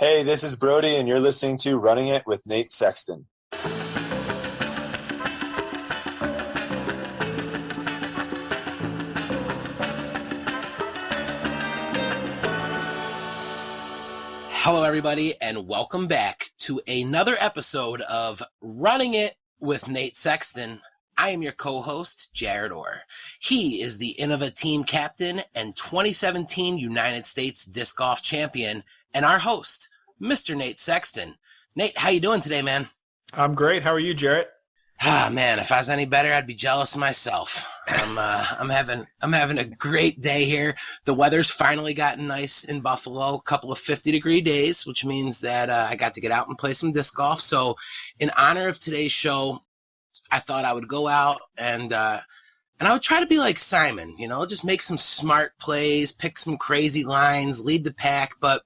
Hey, this is Brody, and you're listening to Running It with Nate Sexton. Hello, everybody, and welcome back to another episode of Running It with Nate Sexton. I am your co-host, Jarett. He is the Innova team captain and 2017 United States Disc Golf champion, and our host, Mr. Nate Sexton. Nate, how you doing today, man? I'm great. How are you, Jarett? Ah, man, if I was any better, I'd be jealous of myself. I'm having a great day here. The weather's finally gotten nice in Buffalo, a couple of 50-degree days, which means that I got to get out and play some disc golf. So in honor of today's show, I thought I would go out and I would try to be like Simon, just make some smart plays, pick some crazy lines, lead the pack. But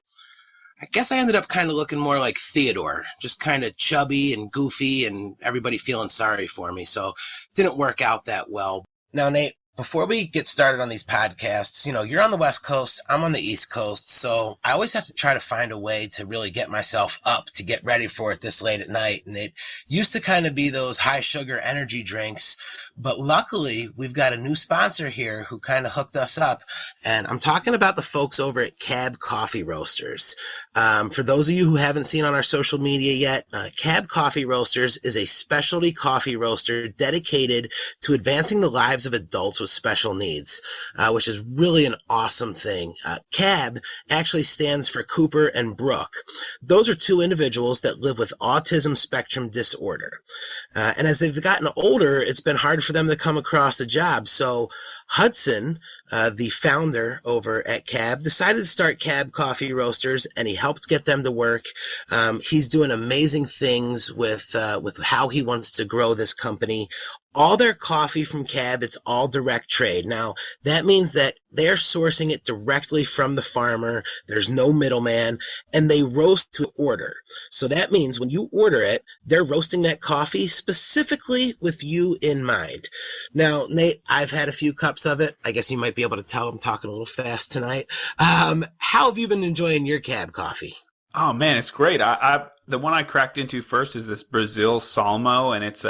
I guess I ended up kind of looking more like Theodore, just kind of chubby and goofy and everybody feeling sorry for me. So it didn't work out that well. Now, Nate, before we get started on these podcasts, you're on the West Coast, I'm on the East Coast, so I always have to try to find a way to really get myself up to get ready for it this late at night. And it used to kind of be those high sugar energy drinks, but luckily we've got a new sponsor here who kind of hooked us up. And I'm talking about the folks over at Cab Coffee Roasters. For those of you who haven't seen on our social media yet, Cab Coffee Roasters is a specialty coffee roaster dedicated to advancing the lives of adults with special needs, which is really an awesome thing. CAB actually stands for Cooper and Brooke. Those are two individuals that live with autism spectrum disorder. And as they've gotten older, it's been hard for them to come across a job. So Hudson, the founder over at Cab, decided to start Cab Coffee Roasters, and he helped get them to work. He's doing amazing things with how he wants to grow this company. All their coffee from Cab, it's all direct trade. Now, that means that they're sourcing it directly from the farmer. There's no middleman, and they roast to order. So that means when you order it, they're roasting that coffee specifically with you in mind. Now, Nate, I've had a few cups of it. I guess you might be able to tell I'm talking a little fast tonight. How have you been enjoying your Cab coffee? Oh man, it's great. The one I cracked into first is this Brazil Salmo, and it's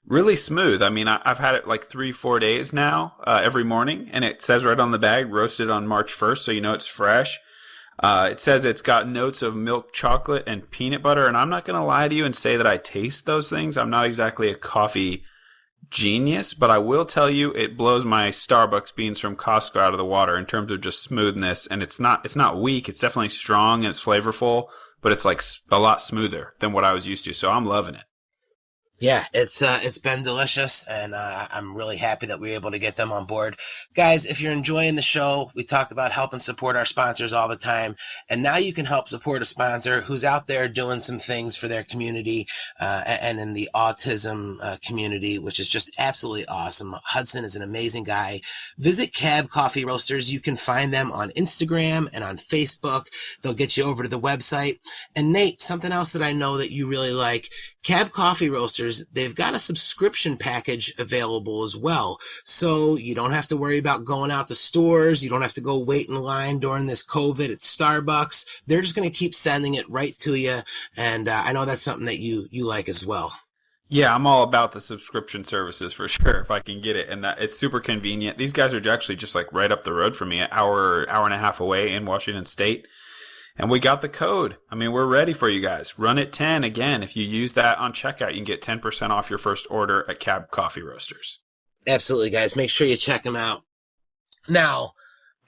really smooth. I mean, I've had it like 3-4 days now, every morning, and it says right on the bag, roasted on March 1st, so you know it's fresh. It says it's got notes of milk chocolate and peanut butter, and I'm not going to lie to you and say that I taste those things. I'm not exactly a coffee genius, but I will tell you it blows my Starbucks beans from Costco out of the water in terms of just smoothness, and it's not weak. It's definitely strong and it's flavorful, but it's like a lot smoother than what I was used to, so I'm loving it. Yeah, it's been delicious, and I'm really happy that we were able to get them on board. Guys, if you're enjoying the show, we talk about helping support our sponsors all the time, and now you can help support a sponsor who's out there doing some things for their community and in the autism community, which is just absolutely awesome. Hudson is an amazing guy. Visit Cab Coffee Roasters. You can find them on Instagram and on Facebook. They'll get you over to the website. And Nate, something else that I know that you really like, Cab Coffee Roasters, they've got a subscription package available as well. So you don't have to worry about going out to stores. You don't have to go wait in line during this COVID at Starbucks. They're just going to keep sending it right to you. And I know that's something that you like as well. Yeah, I'm all about the subscription services for sure if I can get it. And it's super convenient. These guys are actually just like right up the road from me, an hour and a half away in Washington State. And we got the code. I mean, we're ready for you guys. Run it 10. Again, if you use that on checkout, you can get 10% off your first order at Cab Coffee Roasters. Absolutely, guys. Make sure you check them out. Now,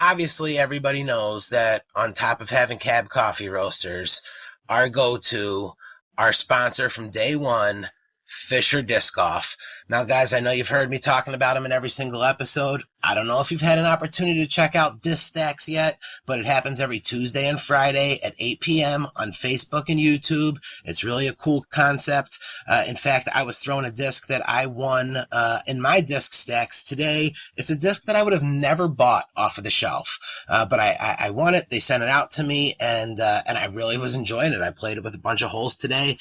obviously, everybody knows that on top of having Cab Coffee Roasters, our go-to, our sponsor from day one, Fisher Disc Golf. Now, guys, I know you've heard me talking about them in every single episode. I don't know if you've had an opportunity to check out Disc Stacks yet, but it happens every Tuesday and Friday at 8 p.m. on Facebook and YouTube. It's really a cool concept. In fact, I was thrown a disc that I won in my Disc Stacks today. It's a disc that I would have never bought off of the shelf, but I won it. They sent it out to me, and I really was enjoying it. I played it with a bunch of holes today.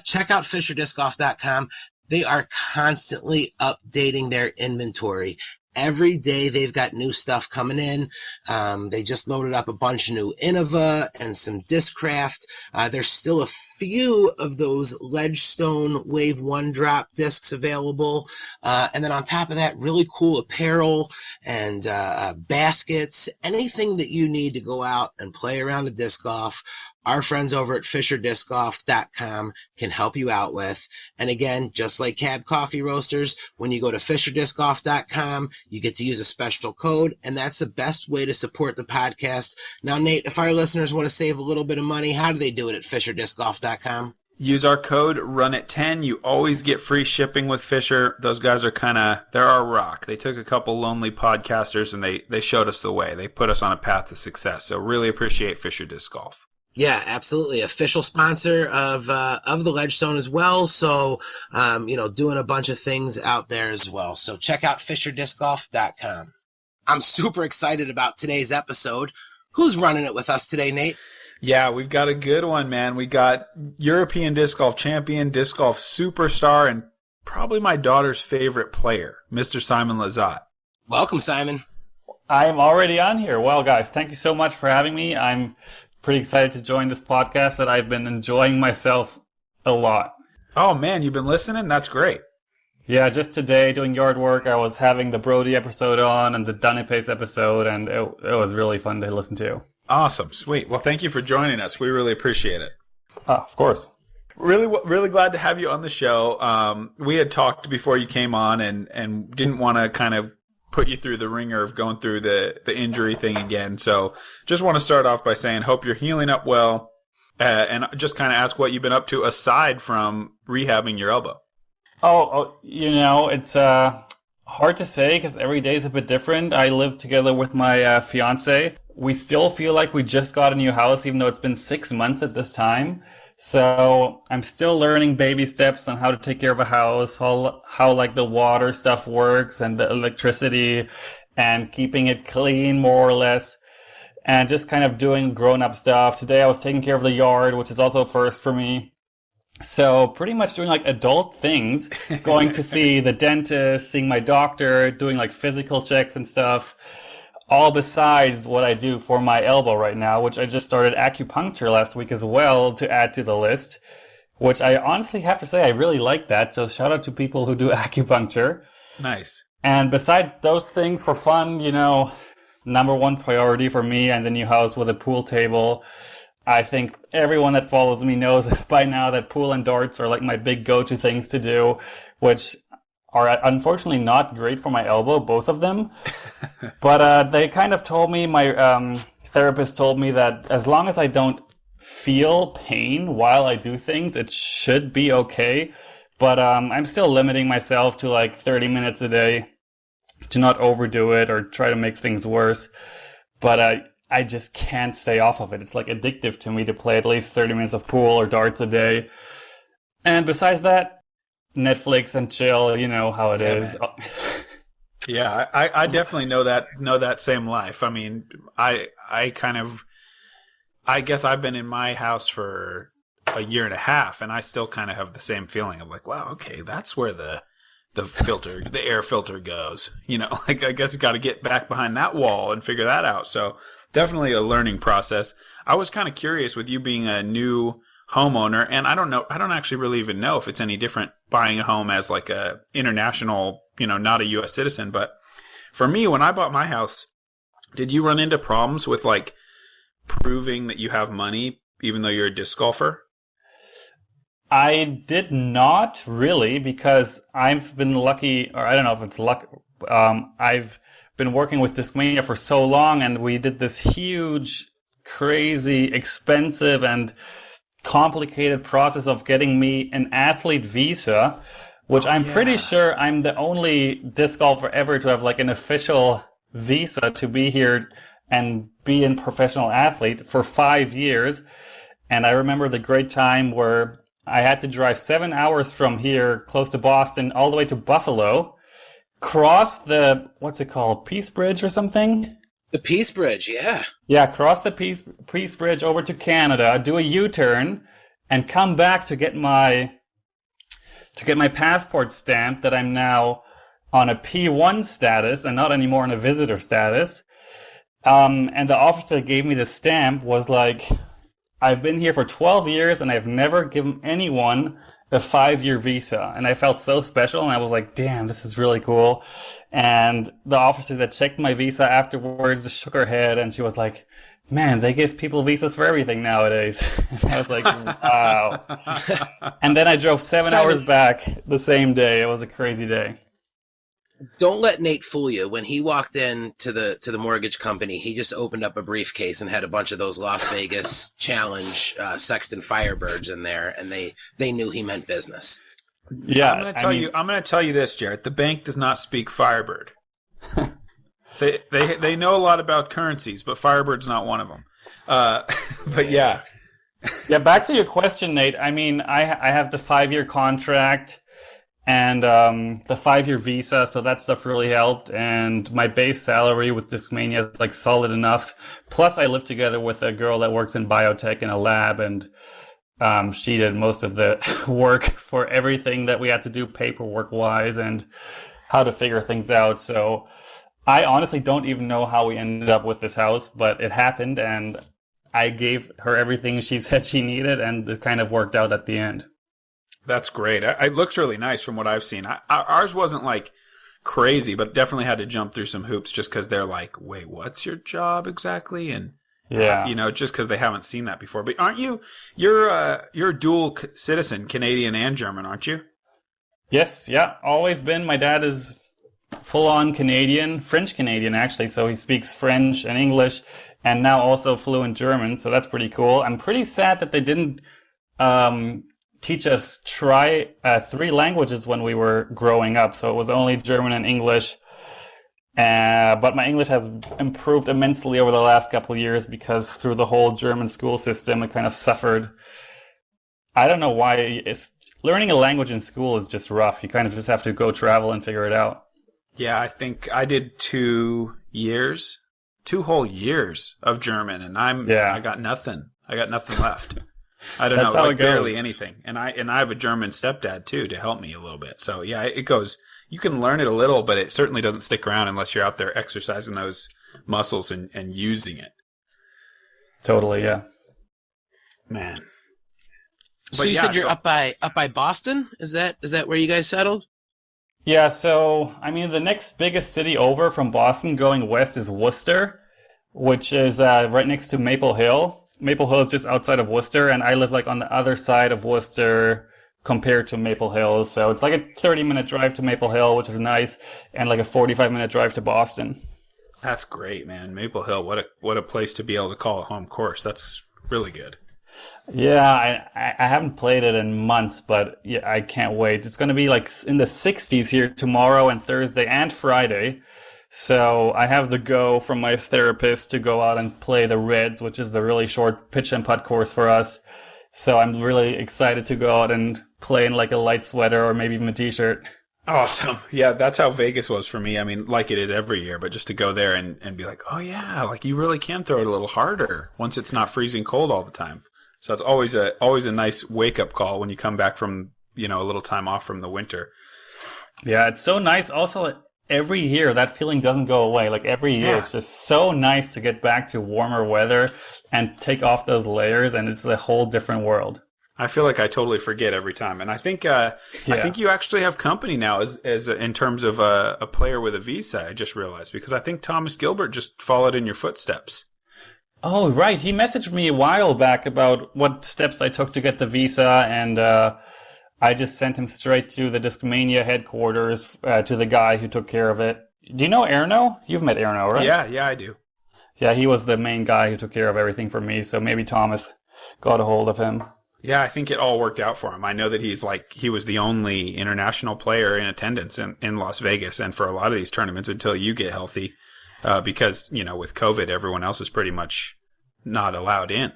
Check out FisherDiscGolf.com. They are constantly updating their inventory. Every day they've got new stuff coming in. They just loaded up a bunch of new Innova and some Discraft. There's still a few of those Ledgestone Wave 1 drop discs available. And then on top of that, really cool apparel and baskets, anything that you need to go out and play around a disc golf. Our friends over at FisherDiscGolf.com can help you out with. And again, just like Cab Coffee Roasters, when you go to FisherDiscGolf.com, you get to use a special code, and that's the best way to support the podcast. Now, Nate, if our listeners want to save a little bit of money, how do they do it at FisherDiscGolf.com? Use our code RUNIT10. You always get free shipping with Fisher. Those guys are they're our rock. They took a couple lonely podcasters and they showed us the way. They put us on a path to success. So really appreciate Fisher Disc Golf. Yeah, absolutely. Official sponsor of the Ledgestone as well. So, doing a bunch of things out there as well. So check out FisherDiscGolf.com. I'm super excited about today's episode. Who's running it with us today, Nate? Yeah, we've got a good one, man. We got European Disc Golf champion, disc golf superstar, and probably my daughter's favorite player, Mr. Simon Lizotte. Welcome, Simon. I'm already on here. Well, guys, thank you so much for having me. I'm pretty excited to join this podcast that I've been enjoying myself a lot. Oh, man, you've been listening? That's great. Yeah, just today doing yard work, I was having the Brody episode on and the Dunny Pace episode, and it was really fun to listen to. Awesome. Sweet. Well, thank you for joining us. We really appreciate it. Of course. Really glad to have you on the show. We had talked before you came on and didn't want to kind of put you through the ringer of going through the injury thing again. So just want to start off by saying hope you're healing up well and just kind of ask what you've been up to aside from rehabbing your elbow. It's hard to say because every day is a bit different. I live together with my fiance. We still feel like we just got a new house, even though it's been 6 months at this time. So I'm still learning baby steps on how to take care of a house, how like the water stuff works and the electricity and keeping it clean more or less and just kind of doing grown-up stuff. Today I was taking care of the yard, which is also a first for me. So pretty much doing like adult things, going to see the dentist, seeing my doctor, doing like physical checks and stuff. All besides what I do for my elbow right now, which I just started acupuncture last week as well to add to the list, which I honestly have to say I really like that. So shout out to people who do acupuncture. Nice. And besides those things for fun, number one priority for me and the new house with a pool table. I think everyone that follows me knows by now that pool and darts are like my big go-to things to do, which are unfortunately not great for my elbow, both of them. But they kind of told me, my therapist told me that as long as I don't feel pain while I do things, it should be okay. But I'm still limiting myself to like 30 minutes a day to not overdo it or try to make things worse. But I just can't stay off of it. It's like addictive to me to play at least 30 minutes of pool or darts a day. And besides that, Netflix and chill, you know how it is. Yeah, I definitely know that same life. I mean, I guess I've been in my house for a year and a half, and I still kind of have the same feeling of like, wow, okay, that's where the air filter goes. Like I guess you got to get back behind that wall and figure that out. So definitely a learning process. I was kind of curious with you being a new homeowner, and I don't actually really even know if it's any different buying a home as like a international, not a U.S. citizen. But for me, when I bought my house, did you run into problems with like proving that you have money even though you're a disc golfer? I did not really, because I've been lucky, or I don't know if it's luck. I've been working with Discmania for so long, and we did this huge, crazy, expensive, and complicated process of getting me an athlete visa, which I'm pretty sure I'm the only disc golfer ever to have like an official visa to be here and be a professional athlete for 5 years. And I remember the great time where I had to drive 7 hours from here, close to Boston, all the way to Buffalo, cross the, what's it called, Peace Bridge or something? The Peace Bridge, yeah. Yeah, cross the Peace Bridge over to Canada, do a U-turn, and come back to get my passport stamped that I'm now on a P1 status and not anymore on a visitor status. And the officer that gave me the stamp was like, I've been here for 12 years and I've never given anyone a 5-year visa. And I felt so special, and I was like, damn, this is really cool. And the officer that checked my visa afterwards just shook her head, and she was like, man, they give people visas for everything nowadays. And I was like, wow. And then I drove 7 hours back the same day. It was a crazy day. Don't let Nate fool you. When he walked in to the mortgage company, he just opened up a briefcase and had a bunch of those Las Vegas Challenge Sexton Firebirds in there, and they knew he meant business. Yeah, I'm going to tell you this, Jarett. The bank does not speak Firebird. They know a lot about currencies, but Firebird's not one of them. But yeah. Yeah, back to your question, Nate. I mean, I have the 5-year contract and the 5-year visa, so that stuff really helped. And my base salary with Discmania is like solid enough. Plus, I live together with a girl that works in biotech in a lab, and she did most of the work for everything that we had to do paperwork-wise and how to figure things out. So I honestly don't even know how we ended up with this house, but it happened, and I gave her everything she said she needed, and it kind of worked out at the end. That's great. It looks really nice from what I've seen. Ours wasn't like crazy, but definitely had to jump through some hoops just because they're like, wait, what's your job exactly? And yeah, just because they haven't seen that before. But aren't you? You're a dual citizen, Canadian and German, aren't you? Yes, yeah, always been. My dad is full-on Canadian, French Canadian actually, so he speaks French and English, and now also fluent German. So that's pretty cool. I'm pretty sad that they didn't teach us 3 languages when we were growing up. So it was only German and English. But my English has improved immensely over the last couple of years because through the whole German school system, it kind of suffered. I don't know why. Learning a language in school is just rough. You kind of just have to go travel and figure it out. Yeah, I think I did 2 whole years of German, and I got nothing. I got nothing left. I don't know, like barely anything. And I have a German stepdad too to help me a little bit. So yeah, it goes. You can learn it a little, but it certainly doesn't stick around unless you're out there exercising those muscles and using it. Totally, yeah. Man. So you said you're up by Boston? Is that where you guys settled? Yeah, so I mean the next biggest city over from Boston going west is Worcester, which is right next to Maple Hill. Maple Hill is just outside of Worcester, and I live like on the other side of Worcester compared to Maple Hill. So it's like a 30-minute drive to Maple Hill, which is nice, and like a 45-minute drive to Boston. That's great, man. Maple Hill, what a place to be able to call a home course. That's really good. Yeah, I haven't played it in months, but yeah, I can't wait. It's going to be like in the 60s here tomorrow and Thursday and Friday. So I have the go from my therapist to go out and play the Reds, which is the really short pitch and putt course for us. So I'm really excited to go out and play in like a light sweater or maybe even a t-shirt. Awesome. Yeah, that's how Vegas was for me. I mean, like it is every year, but just to go there and be like, oh yeah, like you really can throw it a little harder once it's not freezing cold all the time. So it's always a nice wake-up call when you come back from, a little time off from the winter. Yeah, it's so nice. Also, every year that feeling doesn't go away. Like every year, It's just so nice to get back to warmer weather and take off those layers, and it's a whole different world. I feel like I totally forget every time, and I think I think you actually have company now as in terms of a player with a visa. I just realized because I think Thomas Gilbert just followed in your footsteps. Oh, right. He messaged me a while back about what steps I took to get the visa, and I just sent him straight to the Discmania headquarters to the guy who took care of it. Do you know Erno? You've met Erno, right? Yeah, I do. Yeah, he was the main guy who took care of everything for me, so maybe Thomas got a hold of him. Yeah, I think it all worked out for him. I know that he was the only international player in attendance in Las Vegas, and for a lot of these tournaments until you get healthy. Because, with COVID, everyone else is pretty much not allowed in.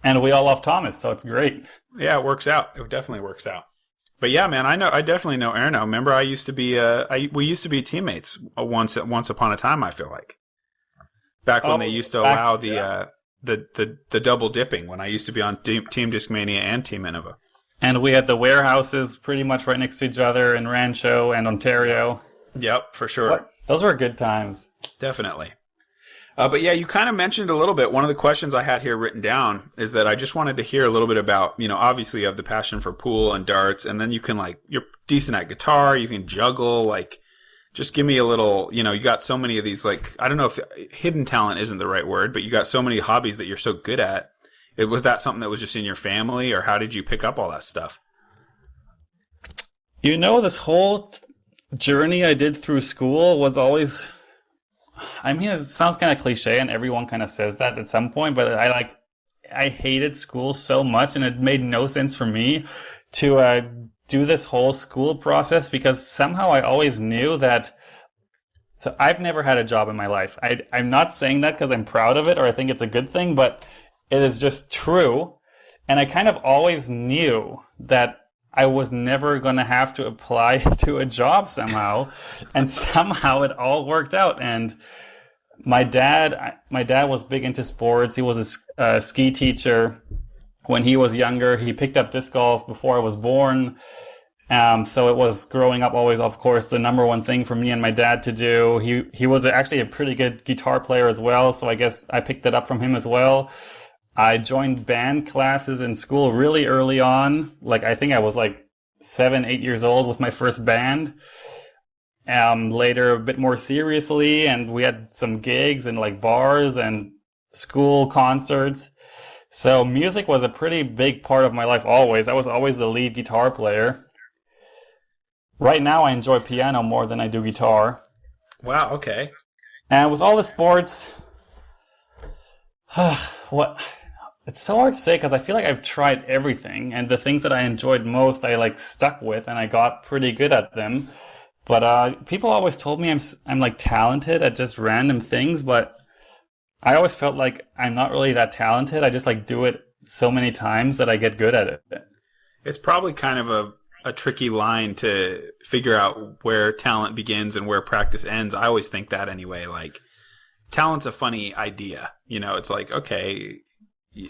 And we all love Thomas, so it's great. Yeah, it works out. It definitely works out. But yeah, man, I definitely know Erno. Remember, I used to be, we used to be teammates once upon a time, I feel like. Back when they used to allow the double dipping, when I used to be on Team Discmania and Team Innova. And we had the warehouses pretty much right next to each other in Rancho and Ontario. Yep, for sure. Those were good times. Definitely. But yeah, you kind of mentioned a little bit. One of the questions I had here written down is that I just wanted to hear a little bit about, obviously you have the passion for pool and darts, and then you can you're decent at guitar, you can juggle, just give me a little, you got so many of these, I don't know if hidden talent isn't the right word, but you got so many hobbies that you're so good at. Was that something that was just in your family, or how did you pick up all that stuff? This whole journey I did through school was always, it sounds kind of cliche and everyone kind of says that at some point, but I hated school so much, and it made no sense for me to do this whole school process, because somehow I always knew that. So I've never had a job in my life. I'm not saying that because I'm proud of it or I think it's a good thing, but it is just true. And I kind of always knew that I was never going to have to apply to a job somehow. And somehow it all worked out. And my dad was big into sports. He was a ski teacher when he was younger. He picked up disc golf before I was born. So it was growing up always, of course, the number one thing for me and my dad to do. He was actually a pretty good guitar player as well. So I guess I picked it up from him as well. I joined band classes in school really early on. I think I was 7, 8 years old with my first band. Later, a bit more seriously, and we had some gigs in bars and school concerts. So music was a pretty big part of my life always. I was always the lead guitar player. Right now, I enjoy piano more than I do guitar. Wow, okay. And with all the sports, it's so hard to say because I feel like I've tried everything, and the things that I enjoyed most, I stuck with, and I got pretty good at them. But people always told me I'm talented at just random things, but I always felt like I'm not really that talented. I just do it so many times that I get good at it. It's probably kind of a tricky line to figure out where talent begins and where practice ends. I always think that anyway. Talent's a funny idea. It's okay,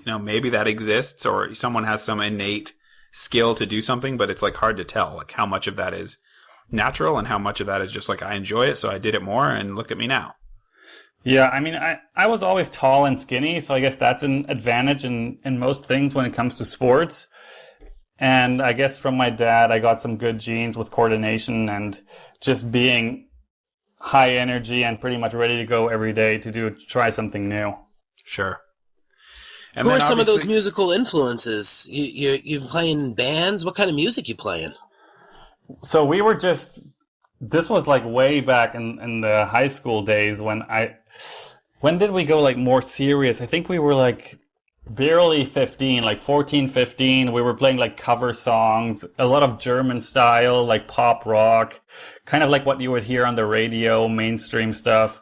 maybe that exists, or someone has some innate skill to do something, but it's hard to tell how much of that is natural and how much of that is just I enjoy it, so I did it more, and look at me now. Yeah, I was always tall and skinny, so I guess that's an advantage in most things when it comes to sports. And I guess from my dad, I got some good genes with coordination and just being high energy and pretty much ready to go every day to try something new. Sure. And who are some of those musical influences? You playing in bands? What kind of music you playing? So we were this was way back in the high school days when did we go more serious? I think we were barely 15, 14, 15. We were playing cover songs, a lot of German style, pop rock, kind of what you would hear on the radio, mainstream stuff.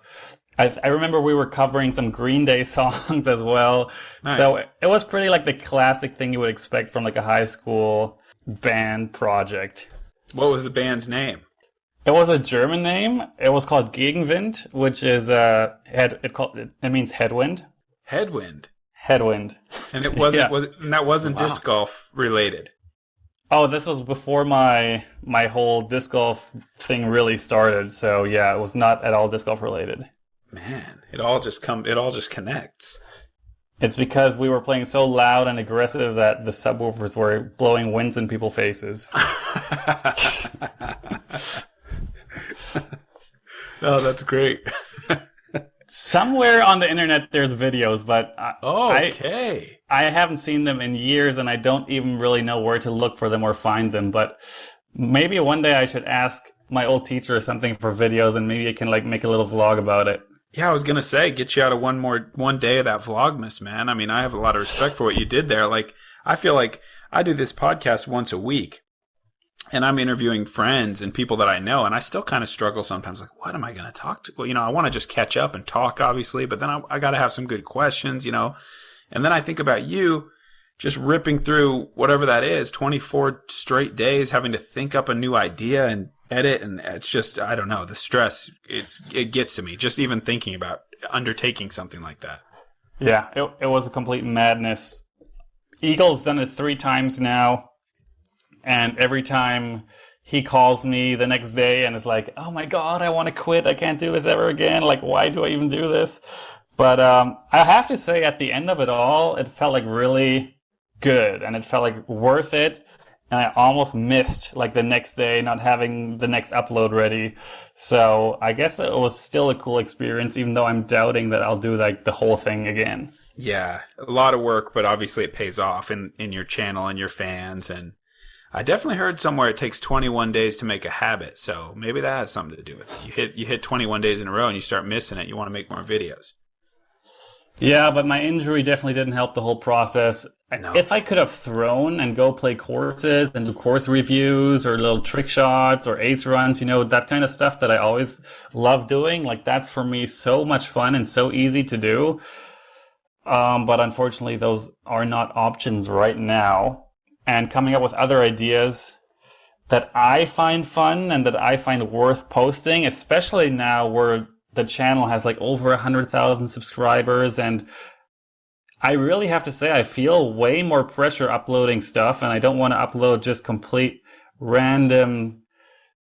I remember we were covering some Green Day songs as well. Nice. So it was pretty the classic thing you would expect from a high school band project. What was the band's name? It was a German name. It was called Gegenwind, which is it means headwind. Headwind. Headwind. And it wasn't Yeah. and that wasn't disc golf related. Oh, this was before my whole disc golf thing really started. So yeah, it was not at all disc golf related. Man, it all just connects. It's because we were playing so loud and aggressive that the subwoofers were blowing winds in people's faces. Oh, that's great. Somewhere on the internet there's videos, but okay. I haven't seen them in years, and I don't even really know where to look for them or find them. But maybe one day I should ask my old teacher or something for videos, and maybe I can make a little vlog about it. Yeah, I was gonna say, get you out of one day of that Vlogmas, man. I have a lot of respect for what you did there. I feel like I do this podcast once a week, and I'm interviewing friends and people that I know, and I still kind of struggle sometimes. What am I gonna talk to? Well, I want to just catch up and talk, obviously, but then I got to have some good questions, And then I think about you just ripping through whatever that is, 24 straight days, having to think up a new idea and edit, and it's just, I don't know, the stress, it gets to me, just even thinking about undertaking something like that. Yeah, it was a complete madness. Eagle's done it 3 times now. And every time he calls me the next day and is like, oh my God, I want to quit. I can't do this ever again. Like, why do I even do this? But I have to say, at the end of it all, it felt like really good and it felt like worth it. And I almost missed like the next day not having the next upload ready. So I guess it was still a cool experience, even though I'm doubting that I'll do like the whole thing again. Yeah, a lot of work, but obviously it pays off in your channel and your fans. And I definitely heard somewhere it takes 21 days to make a habit. So maybe that has something to do with it. You hit 21 days in a row and you start missing it. You want to make more videos. Yeah, but my injury definitely didn't help the whole process. No. If I could have thrown and go play courses and do course reviews or little trick shots or ace runs, that kind of stuff that I always love doing, like that's for me so much fun and so easy to do. But unfortunately, those are not options right now. And coming up with other ideas that I find fun and that I find worth posting, especially now where the channel has like over 100,000 subscribers, and I really have to say I feel way more pressure uploading stuff, and I don't want to upload just complete random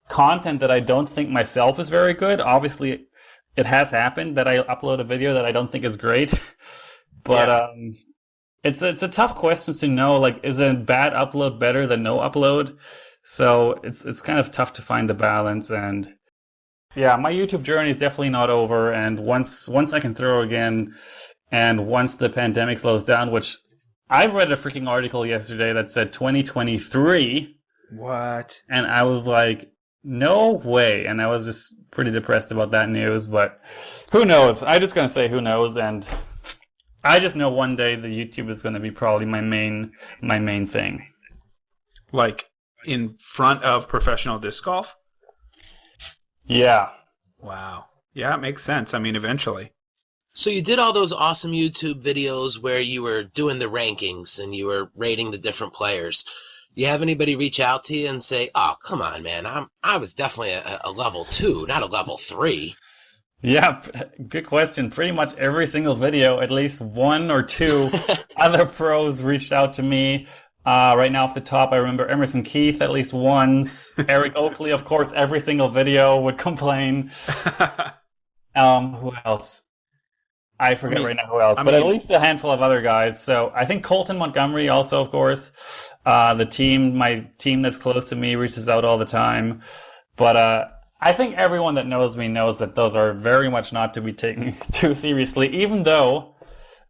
content that I don't think myself is very good. Obviously, it has happened that I upload a video that I don't think is great, but it's a tough question to know. Like, is a bad upload better than no upload? So it's kind of tough to find the balance. And yeah, my YouTube journey is definitely not over. And once I can throw again, and once the pandemic slows down, which I've read a freaking article yesterday that said 2023. What? And I was like, no way. And I was just pretty depressed about that news. But who knows? I'm just gonna say who knows. And I just know one day the YouTube is gonna be probably my main thing. Like in front of professional disc golf? Yeah. Wow. Yeah, it makes sense. I mean, eventually. So you did all those awesome YouTube videos where you were doing the rankings and you were rating the different players. You have anybody reach out to you and say, "Oh, come on, man, I was definitely a level 2, not a level 3." Yeah, good question. Pretty much every single video, at least one or two other pros reached out to me. Right now off the top, I remember Emerson Keith at least once. Eric Oakley, of course, every single video would complain. Who else? I forget right now who else, but at least a handful of other guys. So I think Colton Montgomery also, of course. My team that's close to me reaches out all the time. But I think everyone that knows me knows that those are very much not to be taken too seriously, even though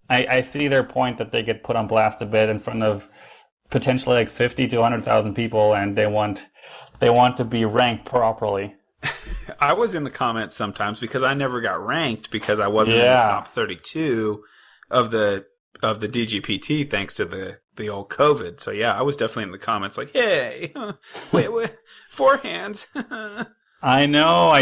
I see their point that they get put on blast a bit in front of potentially like 50 to 100,000 people, and they want to be ranked properly. I was in the comments sometimes because I never got ranked because I wasn't in the top 32 of the DGPT thanks to the old COVID. So yeah, I was definitely in the comments like, "Hey, wait, forehands." I know.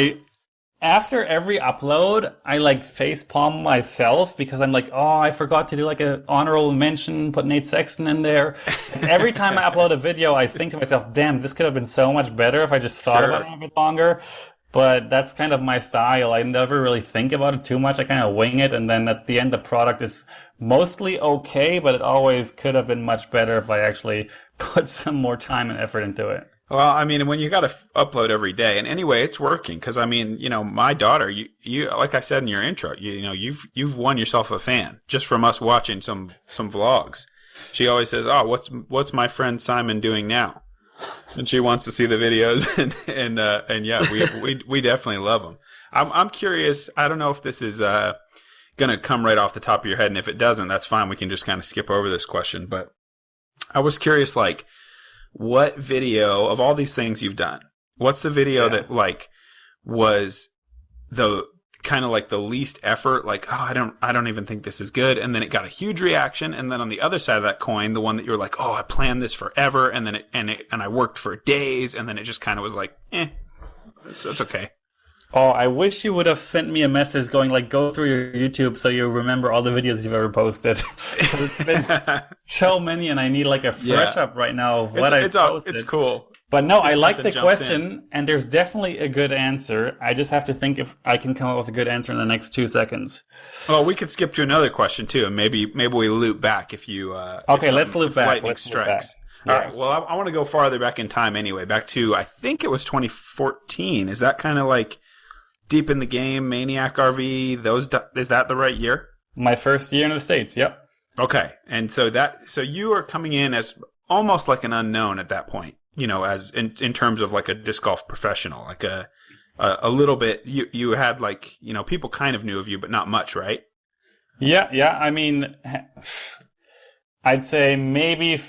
After every upload, I like face palm myself because I'm like, oh, I forgot to do like an honorable mention, put Nate Sexton in there. And every time I upload a video, I think to myself, damn, this could have been so much better if I just thought about it a bit longer. But that's kind of my style. I never really think about it too much. I kind of wing it. And then at the end, the product is mostly okay, but it always could have been much better if I actually put some more time and effort into it. Well, I mean, when you got to upload every day, and anyway, it's working because I mean, my daughter, you like I said in your intro, you've won yourself a fan just from us watching some vlogs. She always says, "Oh, what's my friend Simon doing now?" And she wants to see the videos, and yeah, we definitely love them. I'm curious. I don't know if this is gonna come right off the top of your head, and if it doesn't, that's fine. We can just kind of skip over this question. But I was curious, like, what video of all these things you've done, what's the video that like was the kind of like the least effort, like, oh, I don't even think this is good, and then it got a huge reaction, and then on the other side of that coin, the one that you were like, oh, I planned this forever, and then and I worked for days, and then it just kind of was like, it's okay. Oh, I wish you would have sent me a message going like, go through your YouTube so you remember all the videos you've ever posted. It's been so many, and I need like a fresh up right now of what I posted. It's cool. But no, I like the question, and there's definitely a good answer. I just have to think if I can come up with a good answer in the next 2 seconds. Well, we could skip to another question too, and maybe we loop back if you. Okay, let's loop back. Lightning strikes. All right. Well, I want to go farther back in time anyway. Back to, I think it was 2014. Is that kind of like deep in the game, Maniac RV? Is that the right year? My first year in the States, yep. Okay. And so you are coming in as almost like an unknown at that point, as in terms of like a disc golf professional, like a little bit, you had like, people kind of knew of you, but not much, right? Yeah. I mean, I'd say maybe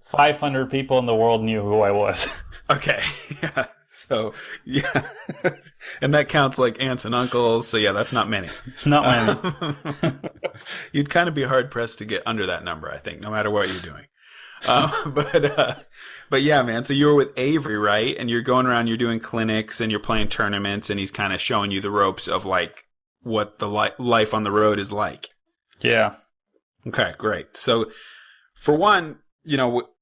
500 people in the world knew who I was. Okay. Yeah. So, yeah. And that counts like aunts and uncles. So, yeah, that's not many. Not many. You'd kind of be hard pressed to get under that number, I think, no matter what you're doing. But yeah, man. So you were with Avery, right? And you're going around, you're doing clinics and you're playing tournaments, and he's kind of showing you the ropes of like what the life on the road is like. Yeah. Okay, great. So for one,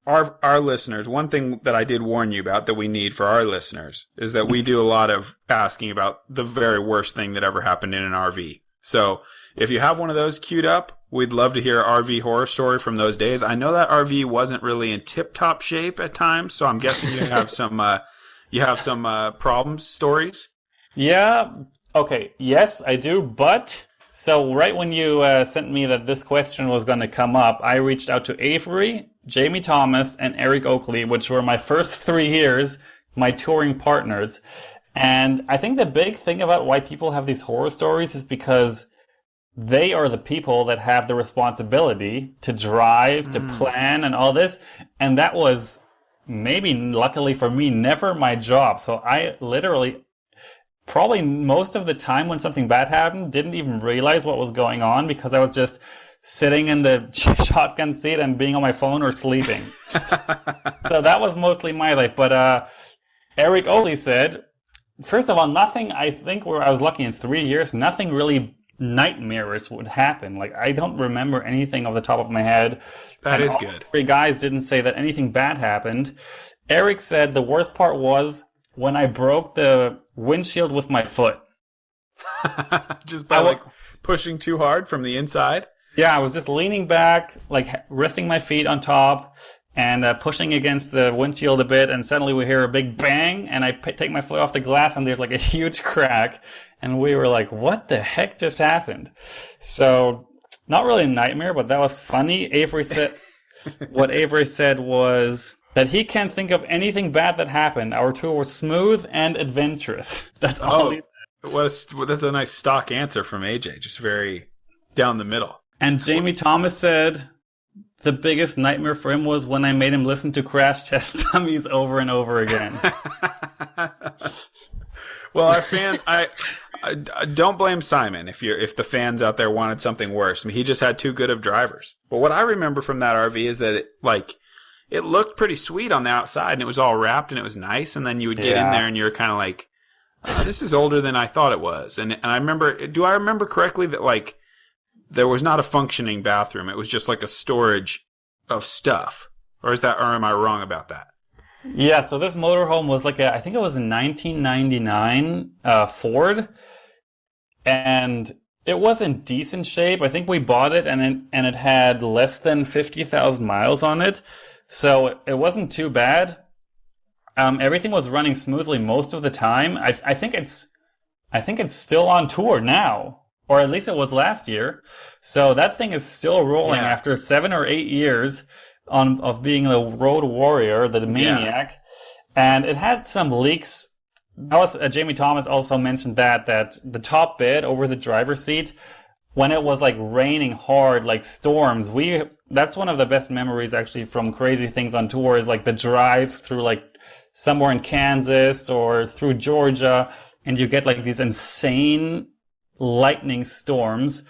our listeners, one thing that I did warn you about that we need for our listeners is that we do a lot of asking about the very worst thing that ever happened in an RV. So if you have one of those queued up, we'd love to hear an RV horror story from those days. I know that RV wasn't really in tip-top shape at times, so I'm guessing you have some problem stories. Yeah. Okay. Yes, I do. But so right when you sent me that this question was going to come up, I reached out to Avery, Jamie Thomas, and Eric Oakley, which were my first 3 years, my touring partners. And I think the big thing about why people have these horror stories is because they are the people that have the responsibility to drive, to plan, and all this. And that was maybe, luckily for me, never my job. So I literally, probably most of the time when something bad happened, didn't even realize what was going on because I was just sitting in the shotgun seat and being on my phone or sleeping. So that was mostly my life. But Eric Oakley said, first of all, nothing, I think where I was lucky in 3 years, nothing really nightmarish would happen. Like, I don't remember anything off the top of my head. That is good. 3 guys didn't say that anything bad happened. Eric said the worst part was when I broke the windshield with my foot. Just by pushing too hard from the inside? Yeah, I was just leaning back, like resting my feet on top and pushing against the windshield a bit, and suddenly we hear a big bang, and I take my foot off the glass, and there's like a huge crack, and we were like, what the heck just happened? So, not really a nightmare, but that was funny. Avery said, what Avery said was that he can't think of anything bad that happened. Our tour was smooth and adventurous. That's all he said. That's a nice stock answer from AJ, just very down the middle. And Jamie Thomas said the biggest nightmare for him was when I made him listen to Crash Test Dummies over and over again. Well, our fan, I don't blame Simon if the fans out there wanted something worse. I mean, he just had too good of drivers. But what I remember from that RV is that it looked pretty sweet on the outside, and it was all wrapped, and it was nice. And then you would get in there, and you're kind of like, this is older than I thought it was. And I remember, do I remember correctly that there was not a functioning bathroom? It was just like a storage of stuff. Or am I wrong about that? Yeah, so this motorhome was I think it was a 1999 Ford, and it was in decent shape. I think we bought it, and it had less than 50,000 miles on it, so it wasn't too bad. Everything was running smoothly most of the time. I think it's still on tour now, or at least it was last year. So that thing is still rolling after 7 or 8 years of being the road warrior, the maniac. And it had some leaks. Jamie Thomas also mentioned that the top bed over the driver's seat, when it was raining hard, like storms, that's one of the best memories actually from Crazy Things on Tour, is the drive through somewhere in Kansas or through Georgia, and you get these insane lightning storms.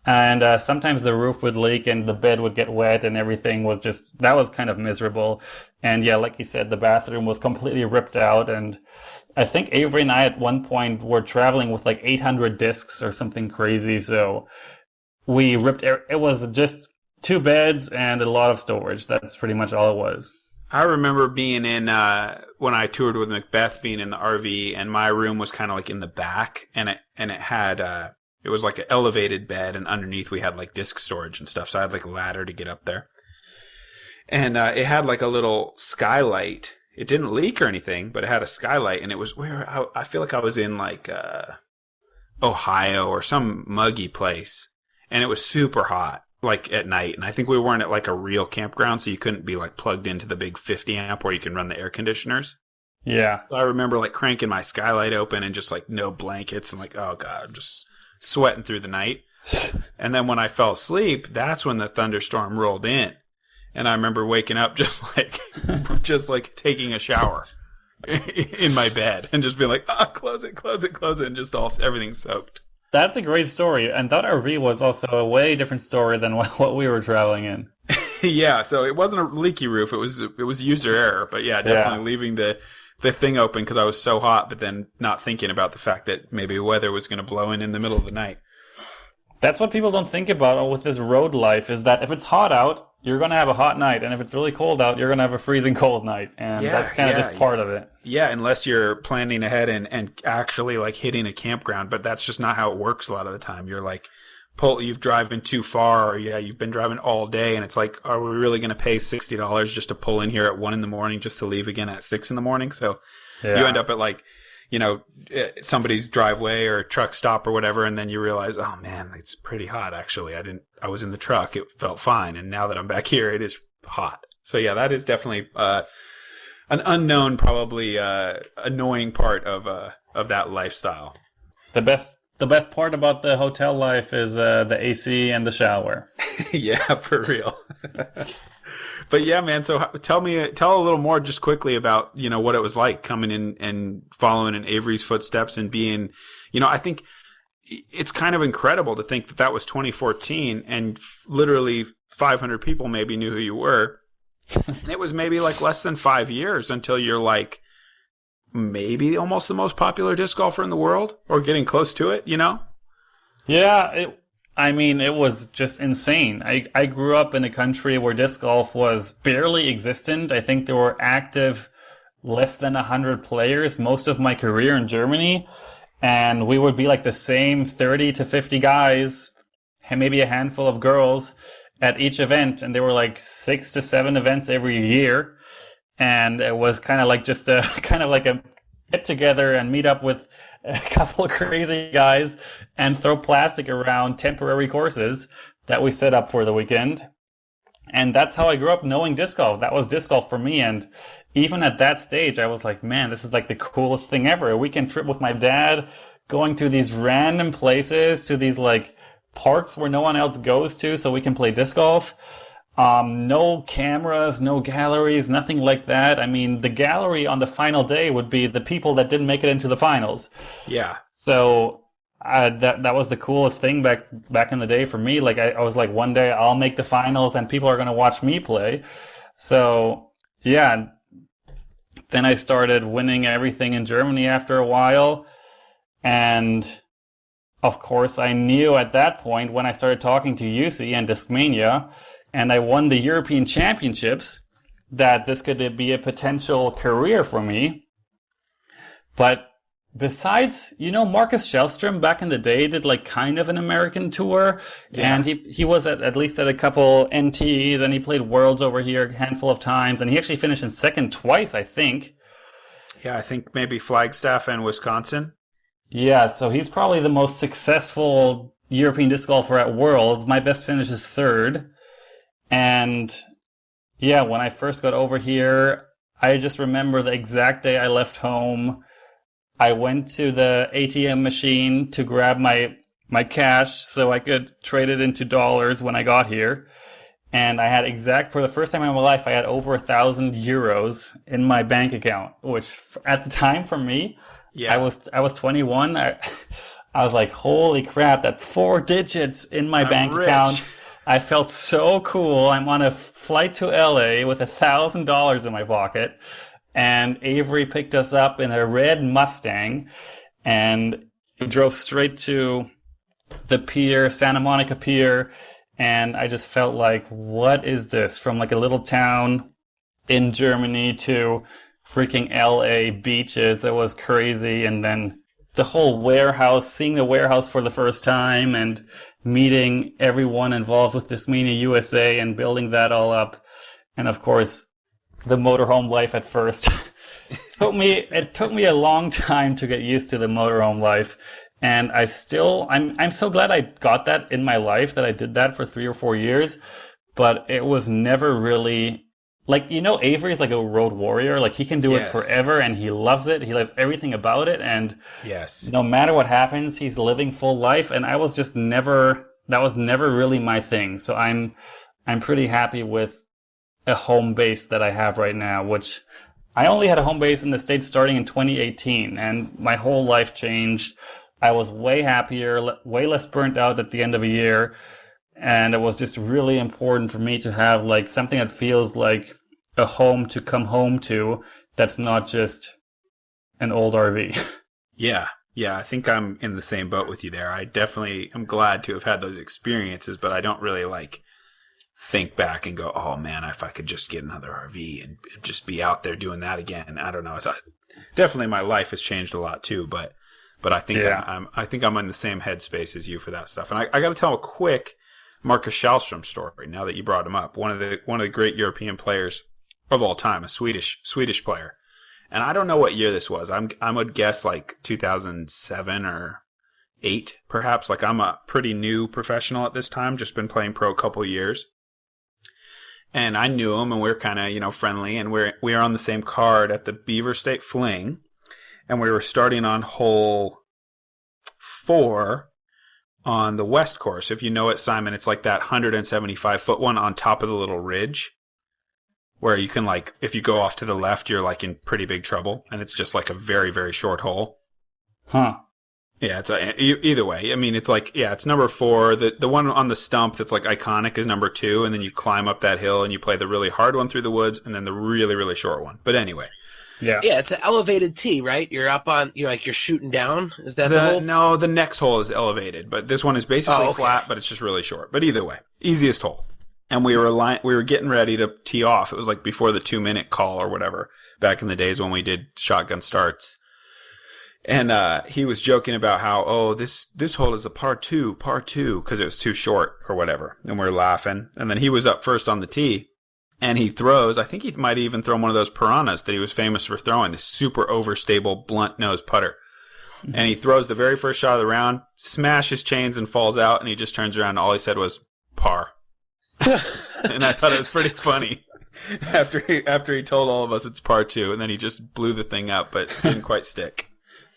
And sometimes the roof would leak and the bed would get wet, and everything was that was kind of miserable. And yeah, like you said, the bathroom was completely ripped out. And I think Avery and I at one point were traveling with 800 discs or something crazy. So we ripped, it was just 2 beds and a lot of storage. That's pretty much all it was. I remember being in, when I toured with Macbeth, being in the RV, and my room was kind of in the back, and it had, it was an elevated bed, and underneath we had disc storage and stuff. So I had a ladder to get up there. And it had like a little skylight. It didn't leak or anything, but it had a skylight, and it was where I feel like I was in like Ohio or some muggy place, and it was super hot like at night. And I think we weren't at like a real campground, so you couldn't be like plugged into the big 50 amp where you can run the air conditioners. Yeah. So I remember like cranking my skylight open and just like no blankets and like, oh God, I'm just sweating through the night. And then when I fell asleep, that's when the thunderstorm rolled in. And I remember waking up just like taking a shower in my bed and just being like, close it, and just everything soaked. That's a great story. And that RV was also a way different story than what we were traveling in. Yeah, so it wasn't a leaky roof. It was user error. But yeah, definitely leaving the thing open because I was so hot, but then not thinking about the fact that maybe weather was going to blow in the middle of the night. That's what people don't think about with this road life, is that if it's hot out, you're going to have a hot night. And if it's really cold out, you're going to have a freezing cold night. And that's kind of just part of it. Yeah, unless you're planning ahead and actually like hitting a campground. But that's just not how it works a lot of the time. You're like, you've driven too far, or you've been driving all day. And it's like, are we really going to pay $60 just to pull in here at 1 a.m. just to leave again at 6 a.m? So you end up at like, somebody's driveway or truck stop or whatever, and then you realize, oh man, it's pretty hot actually. I was in the truck, it felt fine, and now that I'm back here, it is hot. So yeah, that is definitely an unknown, probably annoying part of that lifestyle. The best part about the hotel life is the AC and the shower. Yeah, for real. But yeah, man. So tell a little more just quickly about, what it was like coming in and following in Avery's footsteps and being, I think it's kind of incredible to think that was 2014 and literally 500 people maybe knew who you were. And it was maybe like less than 5 years until you're like maybe almost the most popular disc golfer in the world or getting close to it, Yeah, it was just insane. I grew up in a country where disc golf was barely existent. I think there were active less than 100 players most of my career in Germany. And we would be like the same 30 to 50 guys, and maybe a handful of girls at each event. And there were like 6 to 7 events every year. And it was kind of like just a get together and meet up with a couple of crazy guys and throw plastic around temporary courses that we set up for the weekend. And that's how I grew up knowing disc golf. That was disc golf for me. And even at that stage, I was like, man, this is like the coolest thing ever. A weekend trip with my dad, going to these random places, to these like parks where no one else goes to so we can play disc golf. No cameras, no galleries, nothing like that. I mean, the gallery on the final day would be the people that didn't make it into the finals. Yeah. So that was the coolest thing back in the day for me. Like I was like, one day I'll make the finals and people are going to watch me play. So yeah, then I started winning everything in Germany after a while. And of course, I knew at that point when I started talking to UC and Discmania, and I won the European Championships, that this could be a potential career for me. But besides, Marcus Shellstrom back in the day did like kind of an American tour. Yeah. And he was at least at a couple NTs, and he played Worlds over here a handful of times. And he actually finished in second twice, I think. Yeah, I think maybe Flagstaff and Wisconsin. Yeah, so he's probably the most successful European disc golfer at Worlds. My best finish is third. And yeah, when I first got over here, I just remember the exact day I left home. I went to the ATM machine to grab my cash so I could trade it into dollars when I got here. And I had for the first time in my life, I had over 1,000 euros in my bank account, which at the time for me, yeah. I was 21. I was like, holy crap, that's 4 digits in my bank account. I felt so cool. I'm on a flight to LA with $1,000 in my pocket, and Avery picked us up in a red Mustang, and we drove straight to the pier, Santa Monica Pier, and I just felt like, what is this? From like a little town in Germany to freaking LA beaches. It was crazy. And then the whole warehouse, seeing the warehouse for the first time and meeting everyone involved with Discmania USA and building that all up. And of course, the motorhome life at first it took me a long time to get used to the motorhome life. And I'm so glad I got that in my life, that I did that for 3 or 4 years. But it was never really, like, Avery's like a road warrior. Like, he can do it forever, and he loves it. He loves everything about it. And no matter what happens, he's living full life. And that was never really my thing. So I'm pretty happy with a home base that I have right now, which I only had a home base in the States starting in 2018, and my whole life changed. I was way happier, way less burnt out at the end of a year, and it was just really important for me to have like something that feels like a home to come home to, that's not just an old RV. Yeah, I think I'm in the same boat with you there. I definitely am glad to have had those experiences, but I don't really think back and go, oh man, if I could just get another RV and just be out there doing that again. I don't know. Definitely my life has changed a lot too, but I think I think I'm in the same headspace as you for that stuff. And I got to tell a quick Marcus Schallstrom story now that you brought him up. One of the great European players of all time, a Swedish player. And I don't know what year this was. I would guess like 2007 or 8 perhaps. Like, I'm a pretty new professional at this time, just been playing pro a couple years. And I knew him, and we were kind of, friendly, and we were on the same card at the Beaver State Fling, and we were starting on hole 4 on the west course. If you know it, Simon, it's like that 175-foot one on top of the little ridge, where you can, like, if you go off to the left, you're like in pretty big trouble, and it's just like a very, very short hole. Huh. Yeah, it's either way. I mean, it's like, it's number 4. The one on the stump that's like iconic is number 2, and then you climb up that hill and you play the really hard one through the woods, and then the really, really short one. But anyway. Yeah, it's an elevated tee, right? You're up on, you're shooting down. Is that the hole? No, the next hole is elevated, but this one is basically flat, but it's just really short. But either way, easiest hole. And we were getting ready to tee off. It was like before the 2-minute call or whatever, back in the days when we did shotgun starts. And he was joking about how, this hole is a par 2, because it was too short or whatever. And we were laughing. And then he was up first on the tee, and he throws, I think he might even throw one of those piranhas that he was famous for throwing, this super overstable, blunt-nosed putter. Mm-hmm. And he throws the very first shot of the round, smashes chains and falls out, and he just turns around and all he said was, par. And I thought it was pretty funny. After he told all of us it's par 2, and then he just blew the thing up, but didn't quite stick.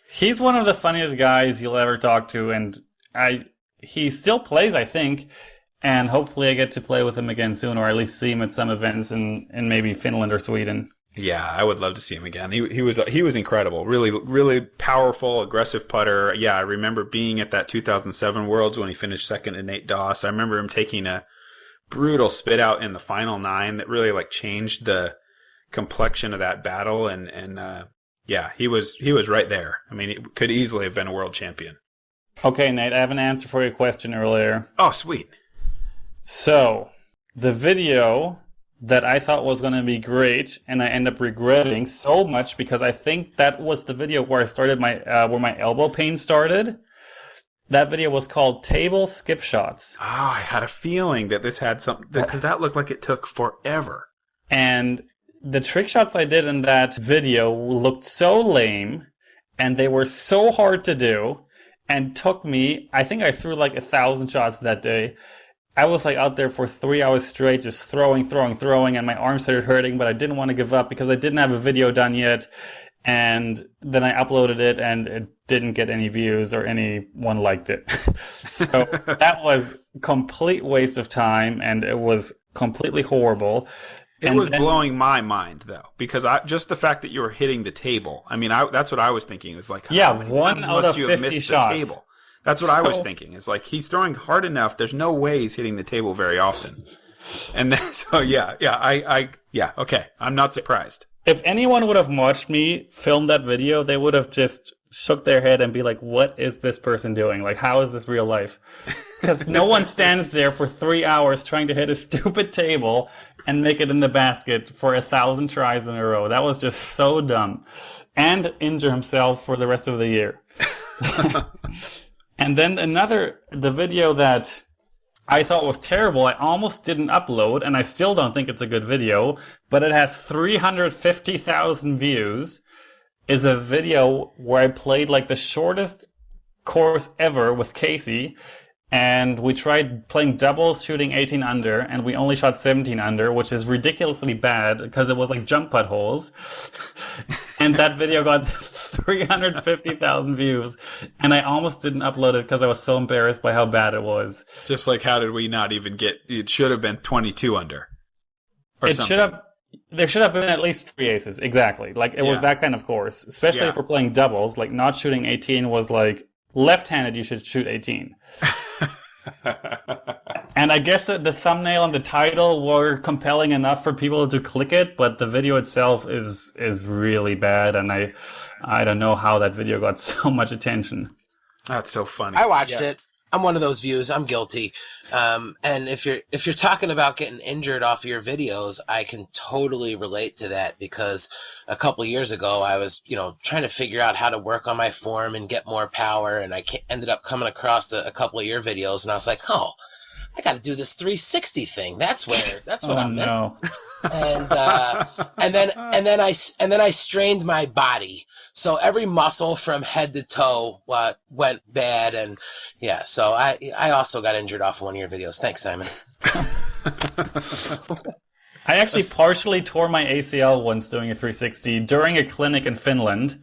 He's one of the funniest guys you'll ever talk to, and he still plays, I think, and hopefully I get to play with him again soon, or at least see him at some events in maybe Finland or Sweden. Yeah, I would love to see him again. He was incredible. Really, really powerful, aggressive putter. Yeah, I remember being at that 2007 Worlds when he finished second to Nate Doss. I remember him taking a brutal spit out in the final 9 that really changed the complexion of that battle, and yeah, he was right there. I mean, it could easily have been a world champion. Okay, Nate, I have an answer for your question earlier. Oh, sweet. So, the video that I thought was going to be great, and I end up regretting so much because I think that was the video where I started where my elbow pain started. That video was called Table Skip Shots. Oh, I had a feeling that this had something, because that looked like it took forever. And the trick shots I did in that video looked so lame, and they were so hard to do, and took me, I think I threw 1,000 shots that day. I was out there for 3 hours straight, just throwing, and my arms started hurting, but I didn't want to give up because I didn't have a video done yet. And then I uploaded it, and it didn't get any views or anyone liked it. So that was complete waste of time, and it was completely horrible. It was blowing my mind, though, because just the fact that you were hitting the table. I mean, that's what I was thinking. It was like, yeah, 1 out of 50 shots. The table? That's what I was thinking. It's like, he's throwing hard enough. There's no way he's hitting the table very often. And then, so yeah, okay. I'm not surprised. If anyone would have watched me film that video, they would have just shook their head and be like, what is this person doing? How is this real life? Because no one stands there for 3 hours trying to hit a stupid table and make it in the basket for 1,000 tries in a row. That was just so dumb. And injure himself for the rest of the year. And then the video that I thought was terrible. I almost didn't upload, and I still don't think it's a good video, but it has 350,000 views. Is a video where I played like the shortest course ever with Casey, and we tried playing doubles shooting 18 under, and we only shot 17 under, which is ridiculously bad because it was like jump putt holes. And that video got 350,000 views, and I almost didn't upload it because I was so embarrassed by how bad it was. Just like, how did we not even get? It should have been 22 under. Or It something. should have. There should have been at least 3 aces. Exactly. Like, it was that kind of course, especially if we're playing doubles. Like, not shooting 18 was like, left-handed, you should shoot 18. And I guess that the thumbnail and the title were compelling enough for people to click it, but the video itself is really bad, and I don't know how that video got so much attention. That's so funny. I watched it. I'm one of those views. I'm guilty. And if you're talking about getting injured off of your videos, I can totally relate to that, because a couple of years ago I was, trying to figure out how to work on my form and get more power, and I ended up coming across a couple of your videos, and I was like, oh, I got to do this 360 thing. That's what I'm meant. No. And then I strained my body, so every muscle from head to toe went bad, and so I also got injured off one of your videos. Thanks, Simon. I actually partially tore my ACL once doing a 360 during a clinic in Finland.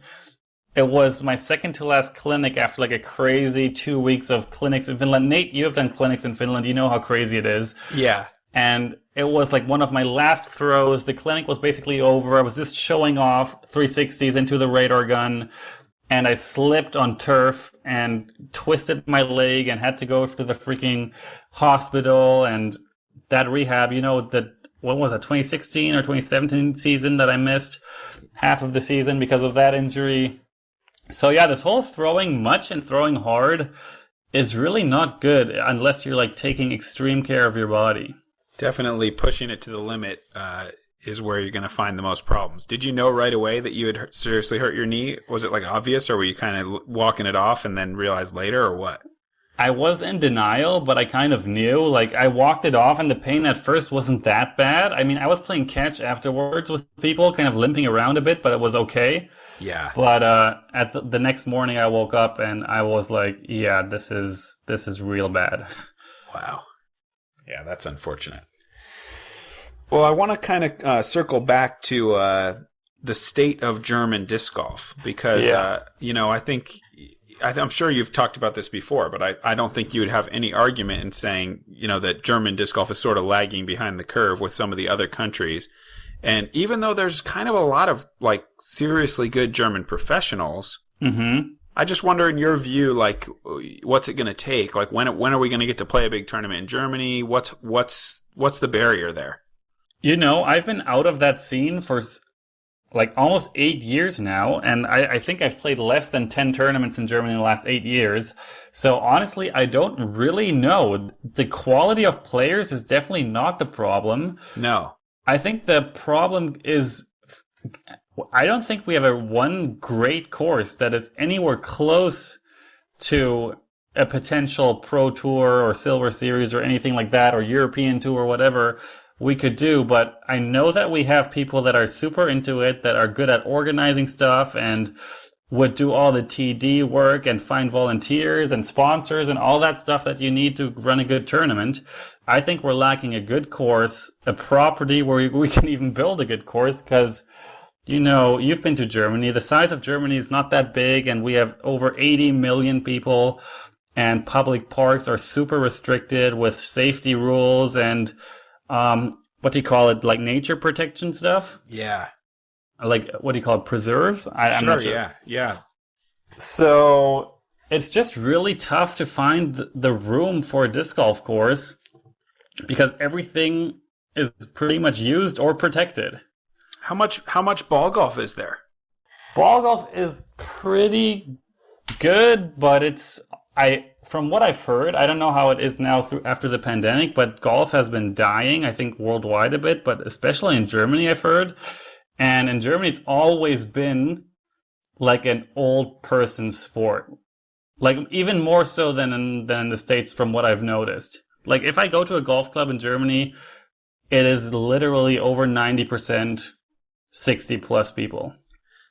It was my second to last clinic after like a crazy 2 weeks of clinics in Finland. Nate, you have done clinics in Finland. You know how crazy it is. Yeah. And it was like one of my last throws. The clinic was basically over. I was just showing off 360s into the radar gun, and I slipped on turf and twisted my leg and had to go to the freaking hospital. And that rehab, what was it, 2016 or 2017 season that I missed half of the season because of that injury. So yeah, this whole throwing much and throwing hard is really not good unless you're like taking extreme care of your body. Definitely pushing it to the limit is where you're going to find the most problems. Did you know right away that you had seriously hurt your knee? Was it like obvious, or were you kind of walking it off and then realized later, or what? I was in denial, but I kind of knew. Like, I walked it off, and the pain at first wasn't that bad. I mean, I was playing catch afterwards with people, kind of limping around a bit, but it was okay. Yeah. But at the next morning, I woke up and I was like, "Yeah, this is real bad." Wow. Yeah, that's unfortunate. Well, I want to kind of circle back to the state of German disc golf, because I'm sure you've talked about this before, but I don't think you would have any argument in saying, that German disc golf is sort of lagging behind the curve with some of the other countries. And even though there's kind of a lot of like seriously good German professionals, I just wonder, in your view, like, what's it going to take? Like, when are we going to get to play a big tournament in Germany? What's the barrier there? I've been out of that scene for like almost 8 years now, and I think I've played less than 10 tournaments in Germany in the last 8 years. So honestly, I don't really know. The quality of players is definitely not the problem. No. I think the problem is, I don't think we have one great course that is anywhere close to a potential Pro Tour or Silver Series or anything like that, or European Tour or whatever we could do. But I know that we have people that are super into it, that are good at organizing stuff and would do all the TD work and find volunteers and sponsors and all that stuff that you need to run a good tournament. I think we're lacking a good course, a property where we can even build a good course, because, you've been to Germany. The size of Germany is not that big, and we have over 80 million people, and public parks are super restricted with safety rules and, what do you call it, like nature protection stuff? Yeah. Like, what do you call it, preserves? I'm not sure. Yeah. So it's just really tough to find the room for a disc golf course, because everything is pretty much used or protected. How much ball golf is there? Ball golf is pretty good, but from what I've heard, I don't know how it is now after the pandemic, but golf has been dying, I think, worldwide a bit, but especially in Germany, I've heard. And in Germany, it's always been like an old person sport. Like, even more so than in the States, from what I've noticed. Like, if I go to a golf club in Germany, it is literally over 90% 60 plus people.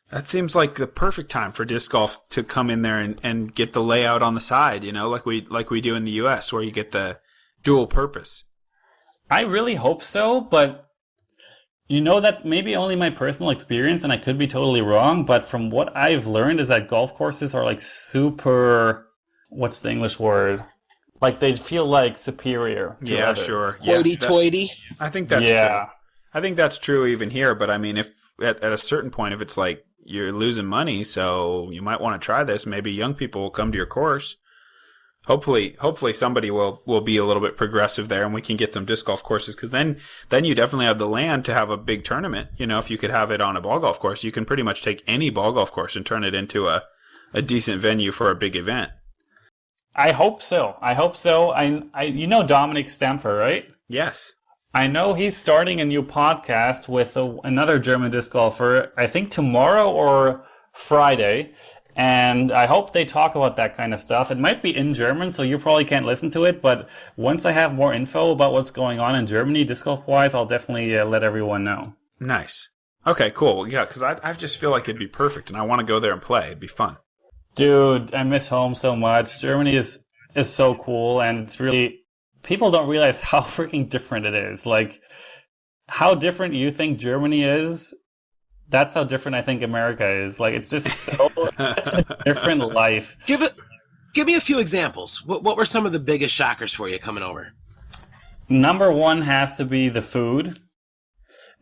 That seems like the perfect time for disc golf to come in there and get the layout on the side, like we do in the US, where you get the dual purpose. I really hope so, but that's maybe only my personal experience, and I could be totally wrong, but from what I've learned is that golf courses are like super, what's the English word? Like they feel like superior to others. Sure. Hoity-toity. I think that's true. I think that's true even here, but I mean, if at a certain point, if it's like you're losing money, so you might want to try this, maybe young people will come to your course. Hopefully somebody will be a little bit progressive there, and we can get some disc golf courses, because then you definitely have the land to have a big tournament. If you could have it on a ball golf course, you can pretty much take any ball golf course and turn it into a decent venue for a big event. I hope so. I Dominic Stamfer, right? Yes. I know he's starting a new podcast with another German disc golfer, I think tomorrow or Friday. And I hope they talk about that kind of stuff. It might be in German, so you probably can't listen to it. But once I have more info about what's going on in Germany, disc golf-wise, I'll definitely let everyone know. Nice. Okay, cool. Yeah, because I just feel like it'd be perfect, and I want to go there and play. It'd be fun. Dude, I miss home so much. Germany is so cool, and it's really... People don't realize how freaking different it is. Like, how different you think Germany is, that's how different I think America is. Like, it's just so different life. Give me a few examples. What were some of the biggest shockers for you coming over? Number one has to be the food.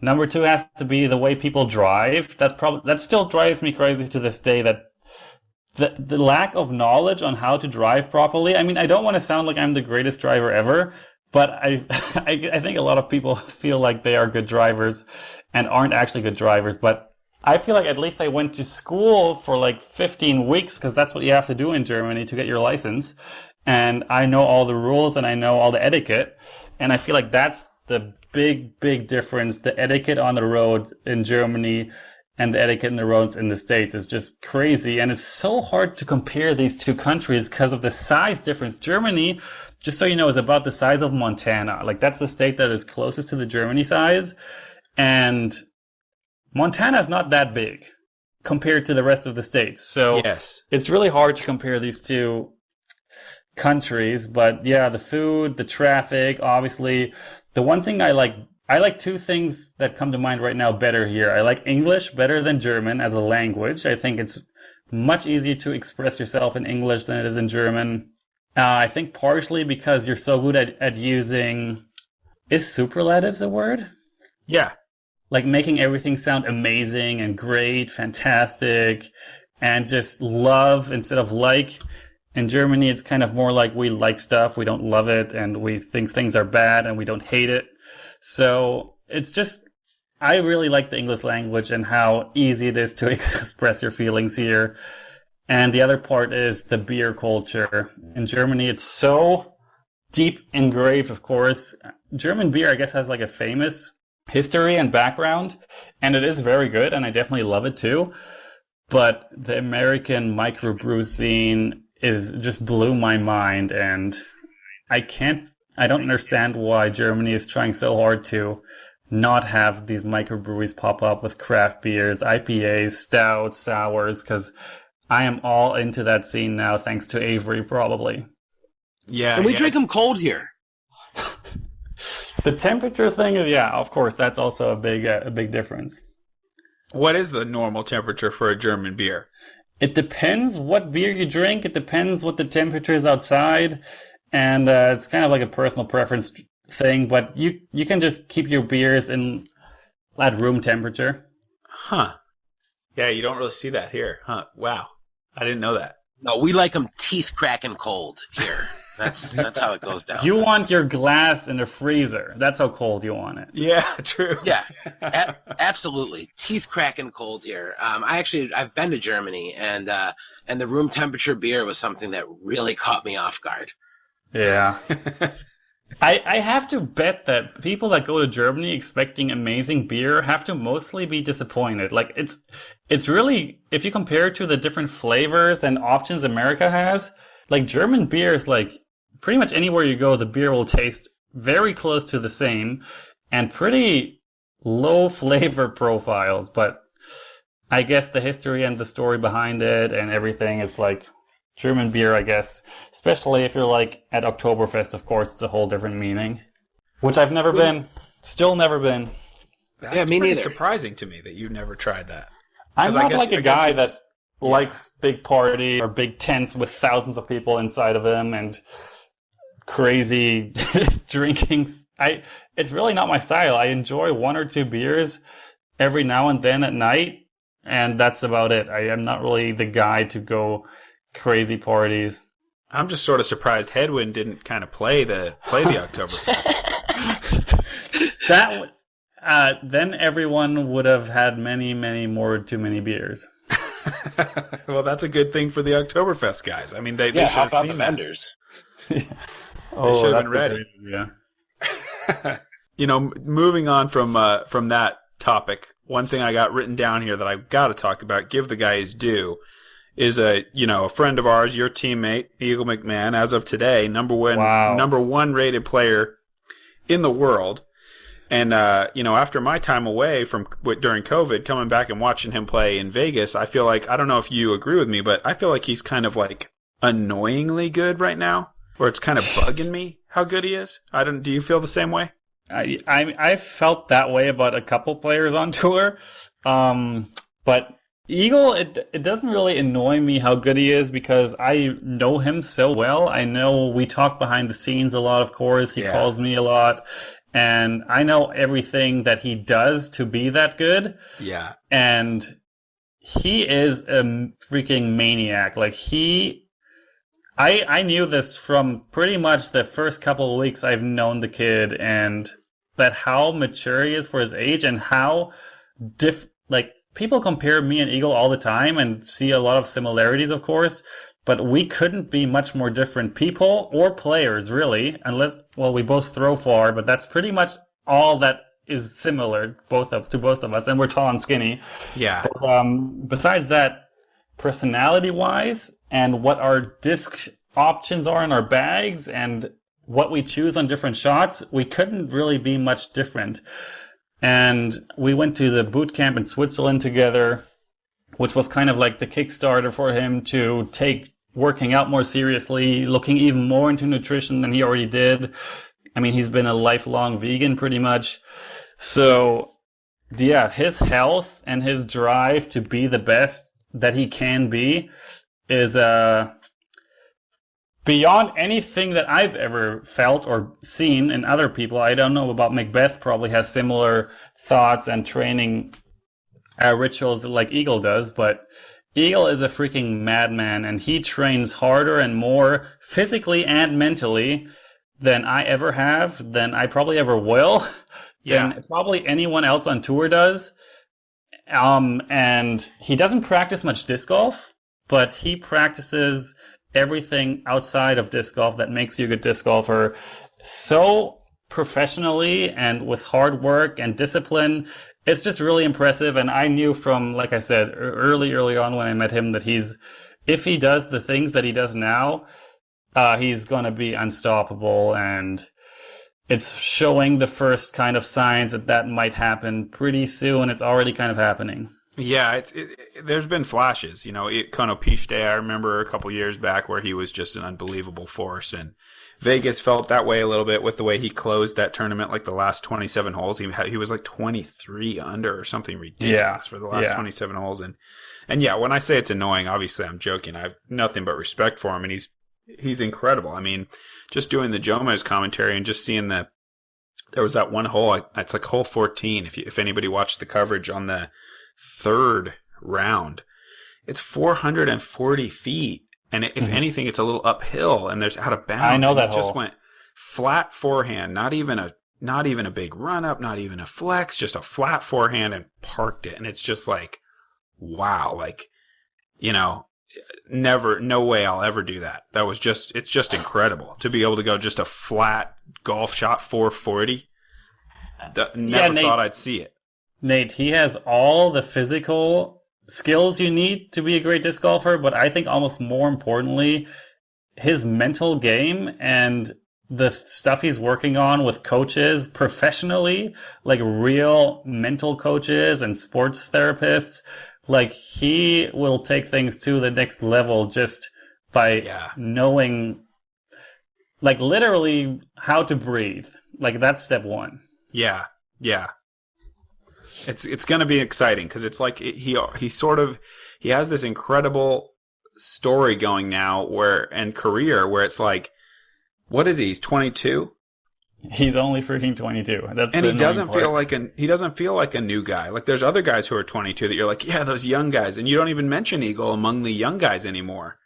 Number two has to be the way people drive. That still drives me crazy to this day, that the lack of knowledge on how to drive properly. I mean, I don't want to sound like I'm the greatest driver ever, but I think a lot of people feel like they are good drivers and aren't actually good drivers. But I feel like at least I went to school for like 15 weeks, because that's what you have to do in Germany to get your license. And I know all the rules and I know all the etiquette. And I feel like that's the big difference. The etiquette on the road in Germany and the etiquette in the roads in the States is just crazy. And it's so hard to compare these two countries because of the size difference. Germany, just so you know, is about the size of Montana. Like, that's the state that is closest to the Germany size. And Montana is not that big compared to the rest of the states. So yes, it's really hard to compare these two countries. But yeah, the food, the traffic, obviously. The one thing I like two things that come to mind right now better here. I like English better than German as a language. I think it's much easier to express yourself in English than it is in German. I think partially because you're so good at using... Is superlatives a word? Yeah. Like making everything sound amazing and great, fantastic, and just love instead of like. In Germany, it's kind of more like we like stuff, we don't love it, and we think things are bad, and we don't hate it. So it's just, I really like the English language and how easy it is to express your feelings here. And the other part is the beer culture. In Germany, it's so deep engraved, of course. German beer, I guess, has like a famous history and background, and it is very good, and I definitely love it too. But the American microbrew scene just blew my mind, and I don't understand why Germany is trying so hard to not have these microbreweries pop up with craft beers, IPAs, stouts, sours, because I am all into that scene now, thanks to Avery, probably. Yeah. And we drink them cold here. The temperature thing is, yeah, of course, that's also a big difference. What is the normal temperature for a German beer? It depends what beer you drink. It depends what the temperature is outside. And it's kind of like a personal preference thing, but you can just keep your beers at room temperature. Huh. Yeah, you don't really see that here. Huh. Wow. I didn't know that. No, we like them teeth cracking cold here. That's how it goes down. You want your glass in the freezer. That's how cold you want it. Yeah, true. Yeah, absolutely. Teeth cracking cold here. I've been to Germany, and the room temperature beer was something that really caught me off guard. Yeah. I have to bet that people that go to Germany expecting amazing beer have to mostly be disappointed. Like, it's really, if you compare it to the different flavors and options America has, like, German beer is like pretty much anywhere you go, the beer will taste very close to the same and pretty low flavor profiles. But I guess the history and the story behind it and everything is like German beer, I guess. Especially if you're like at Oktoberfest, of course, it's a whole different meaning. Which I've never been. Still never been. That's me pretty neither. surprising to me that you've never tried that. I'm 'Cause I not guess- like I a guess guy you that just- likes big party or big tents with thousands of people inside of them and crazy drinking. It's really not my style. I enjoy one or two beers every now and then at night, and that's about it. I am not really the guy to go crazy parties. I'm just sort of surprised Hedwin didn't kind of play the Oktoberfest. Then everyone would have had many, many more too many beers. Well, that's a good thing for the Oktoberfest guys. I mean, they Yeah, should how have about seen the that. vendors? Oh, should have been that's a ready. great idea. You know, moving on from that topic, one thing I got written down here that I got to talk about, give the guy his due, is a friend of ours, your teammate, Eagle McMahon, as of today, number one rated player in the world. And after my time away during COVID, coming back and watching him play in Vegas, I feel like, I don't know if you agree with me, but I feel like he's kind of like annoyingly good right now, where it's kind of bugging me how good he is. Do you feel the same way? I felt that way about a couple players on tour, but Eagle, it doesn't really annoy me how good he is because I know him so well. I know we talk behind the scenes a lot, of course. He calls me a lot, and I know everything that he does to be that good. Yeah. And he is a freaking maniac. Like I knew this from pretty much the first couple of weeks I've known the kid, and that how mature he is for his age and how people compare me and Eagle all the time and see a lot of similarities, of course, but we couldn't be much more different people or players, really, unless, well, we both throw far, but that's pretty much all that is similar to both of us, and we're tall and skinny. Yeah. But, besides that, personality-wise, and what our disc options are in our bags, and what we choose on different shots, we couldn't really be much different. And we went to the boot camp in Switzerland together, which was kind of like the Kickstarter for him to take working out more seriously, looking even more into nutrition than he already did. I mean, he's been a lifelong vegan pretty much. So, yeah, his health and his drive to be the best that he can be is beyond anything that I've ever felt or seen in other people. I don't know about Macbeth, probably has similar thoughts and training rituals like Eagle does, but Eagle is a freaking madman, and he trains harder and more physically and mentally than I ever have, than I probably ever will, than probably anyone else on tour does. And he doesn't practice much disc golf, but he practices everything outside of disc golf that makes you a good disc golfer so professionally and with hard work and discipline. It's just really impressive. And I knew from, like I said, early on when I met him that if he does the things that he does now, he's going to be unstoppable. And it's showing the first kind of signs that might happen pretty soon. It's already kind of happening. Yeah, there's been flashes. Konopichte, I remember a couple years back where he was just an unbelievable force, and Vegas felt that way a little bit with the way he closed that tournament, like the last 27 holes. He was like 23 under or something ridiculous for the last 27 holes. And yeah, when I say it's annoying, obviously I'm joking. I have nothing but respect for him, and he's incredible. I mean, just doing the Jomez commentary and just seeing there was that one hole, it's like hole 14, if anybody watched the coverage on the third round, it's 440 feet, and if anything, it's a little uphill, and there's out of bounds. I know that hole. Just hole. went flat forehand, not even a big run up, not even a flex, just a flat forehand, and parked it. And it's just like, wow, like, no way I'll ever do that. It's just incredible to be able to go just a flat golf shot 440. Never thought I'd see it. Nate, he has all the physical skills you need to be a great disc golfer, but I think almost more importantly, his mental game and the stuff he's working on with coaches professionally, like real mental coaches and sports therapists, like he will take things to the next level just by knowing, like literally how to breathe. Like that's step one. Yeah. It's going to be exciting because it's like he has this incredible story going now and career where it's like, what is he? He's 22. He's only freaking 22. And he doesn't feel like a new guy. Like there's other guys who are 22 that you're like, yeah, those young guys, and you don't even mention Eagle among the young guys anymore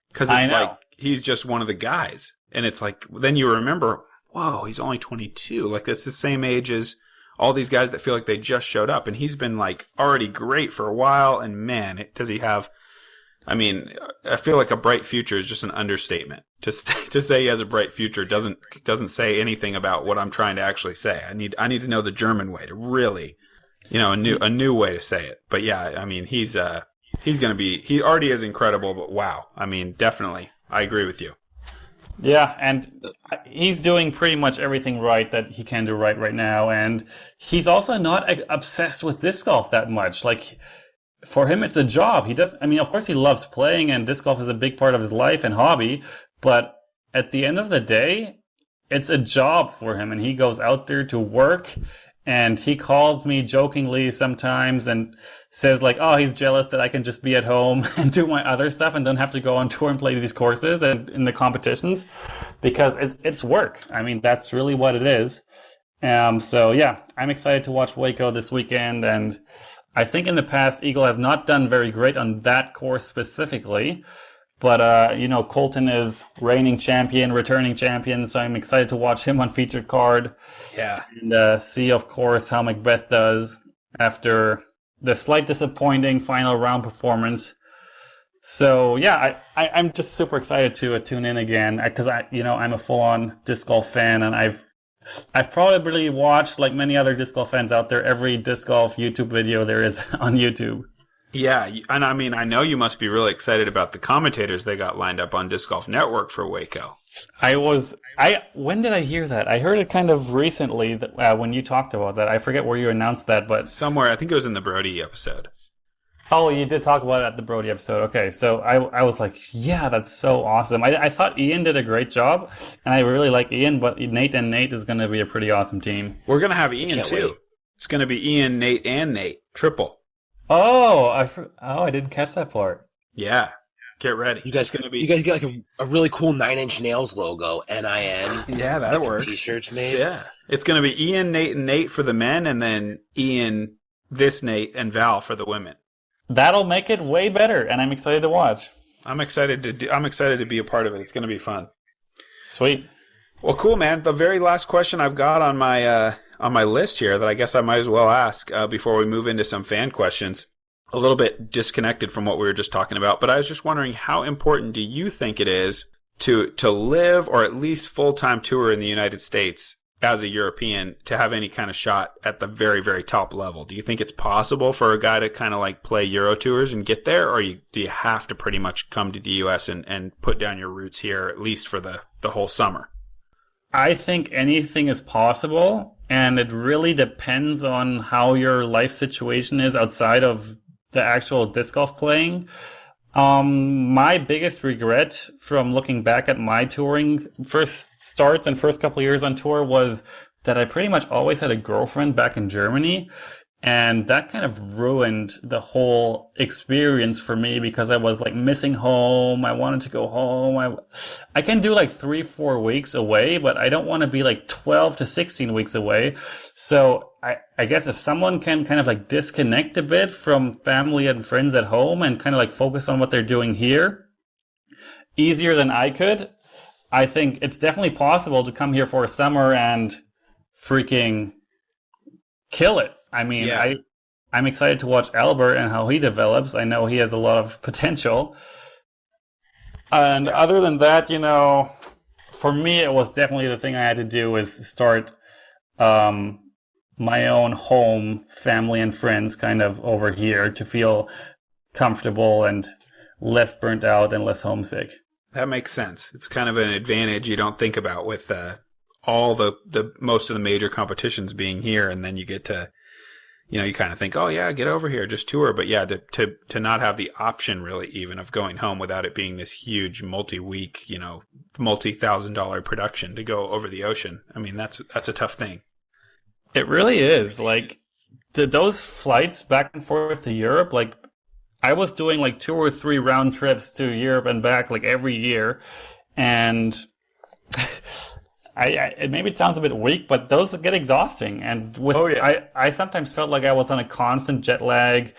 because it's like he's just one of the guys, and it's like then you remember, whoa, he's only 22. Like that's the same age as all these guys that feel like they just showed up, and he's been like already great for a while. And man, does he have? I mean, I feel like a bright future is just an understatement. Just to say he has a bright future doesn't say anything about what I'm trying to actually say. I need to know the German way to really, a new way to say it. But yeah, I mean, he's going to be. He already is incredible, but wow, I mean, definitely, I agree with you. Yeah, and he's doing pretty much everything right that he can do right now, and he's also not obsessed with disc golf that much. Like, for him, it's a job. Of course he loves playing, and disc golf is a big part of his life and hobby, but at the end of the day, it's a job for him, and he goes out there to work, and he calls me jokingly sometimes and says like, oh, he's jealous that I can just be at home and do my other stuff and don't have to go on tour and play these courses and in the competitions, because it's work. I mean, that's really what it is. So yeah, I'm excited to watch Waco this weekend, and I think in the past Eagle has not done very great on that course specifically, but Colton is reigning champion, returning champion, so I'm excited to watch him on featured card. Yeah, and see, of course, how Macbeth does after the slight disappointing final round performance. So yeah, I'm just super excited to tune in again because I'm a full-on disc golf fan, and I've probably watched, like many other disc golf fans out there, every disc golf YouTube video there is on YouTube. Yeah, and I mean, I know you must be really excited about the commentators they got lined up on Disc Golf Network for Waco. When did I hear that? I heard it kind of recently when you talked about that. I forget where you announced that, but somewhere, I think it was in the Brody episode. Oh, you did talk about it at the Brody episode. Okay, so I was like, yeah, that's so awesome. I thought Ian did a great job, and I really like Ian, but Nate is going to be a pretty awesome team. We're going to have Ian, too. Wait. It's going to be Ian, Nate, and Nate. Triple. Oh, I didn't catch that part. Yeah, get ready. You guys get like a really cool 9 Inch Nails logo, NIN. Yeah, that works. T-shirts made. Yeah, it's going to be Ian, Nate, and Nate for the men, and then Ian, Nate, and Val for the women. That'll make it way better, and I'm excited to watch. I'm excited to be a part of it. It's going to be fun. Sweet. Well, cool, man. The very last question I've got on my list here that I guess I might as well ask before we move into some fan questions, a little bit disconnected from what we were just talking about, but I was just wondering, how important do you think it is to live or at least full-time tour in the United States as a European to have any kind of shot at the very, very top level? Do you think it's possible for a guy to kind of like play Euro tours and get there, or do you have to pretty much come to the U.S. and put down your roots here, at least for the whole summer? I think anything is possible, and it really depends on how your life situation is outside of the actual disc golf playing. My biggest regret from looking back at my touring first starts and first couple of years on tour was that I pretty much always had a girlfriend back in Germany, and that kind of ruined the whole experience for me because I was like missing home. I wanted to go home. I can do like 3-4 weeks away, but I don't want to be like 12 to 16 weeks away. So I guess if someone can kind of like disconnect a bit from family and friends at home and kind of like focus on what they're doing here easier than I could, I think it's definitely possible to come here for a summer and freaking kill it. I mean, yeah. I'm excited to watch Albert and how he develops. I know he has a lot of potential. And other than that, for me, it was definitely the thing I had to do is start my own home, family and friends kind of over here to feel comfortable and less burnt out and less homesick. That makes sense. It's kind of an advantage you don't think about with all the most of the major competitions being here, and then you get to, you kind of think, oh yeah, get over here, just tour. But yeah, to not have the option really even of going home without it being this huge multi-week, multi-$1,000 production to go over the ocean. I mean, that's a tough thing. It really is. Like, those flights back and forth to Europe, like, I was doing like 2 or 3 round trips to Europe and back like every year, and maybe it sounds a bit weak, but those get exhausting. And I sometimes felt like I was on a constant jet lag,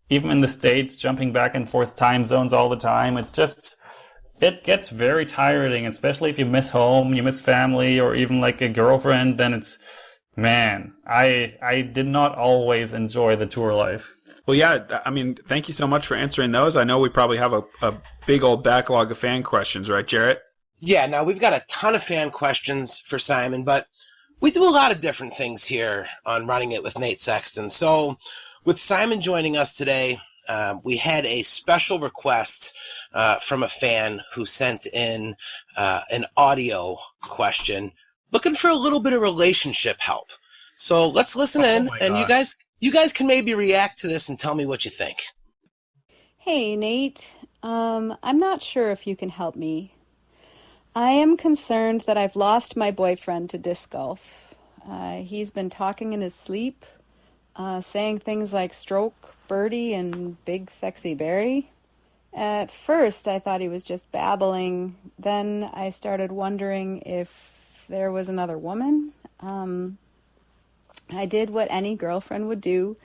even in the States, jumping back and forth time zones all the time. It gets very tiring, especially if you miss home, you miss family, or even like a girlfriend. Then man, I did not always enjoy the tour life. Well, yeah, I mean, thank you so much for answering those. I know we probably have a big old backlog of fan questions, right, Jarett? Yeah, now we've got a ton of fan questions for Simon, but we do a lot of different things here on Running It with Nate Sexton. So with Simon joining us today, we had a special request from a fan who sent in an audio question looking for a little bit of relationship help. So let's listen in, and you guys can maybe react to this and tell me what you think. Hey, Nate. I'm not sure if you can help me. I am concerned that I've lost my boyfriend to disc golf. He's been talking in his sleep, saying things like stroke, birdie, and big sexy berry. At first, I thought he was just babbling. Then I started wondering if there was another woman. I did what any girlfriend would do,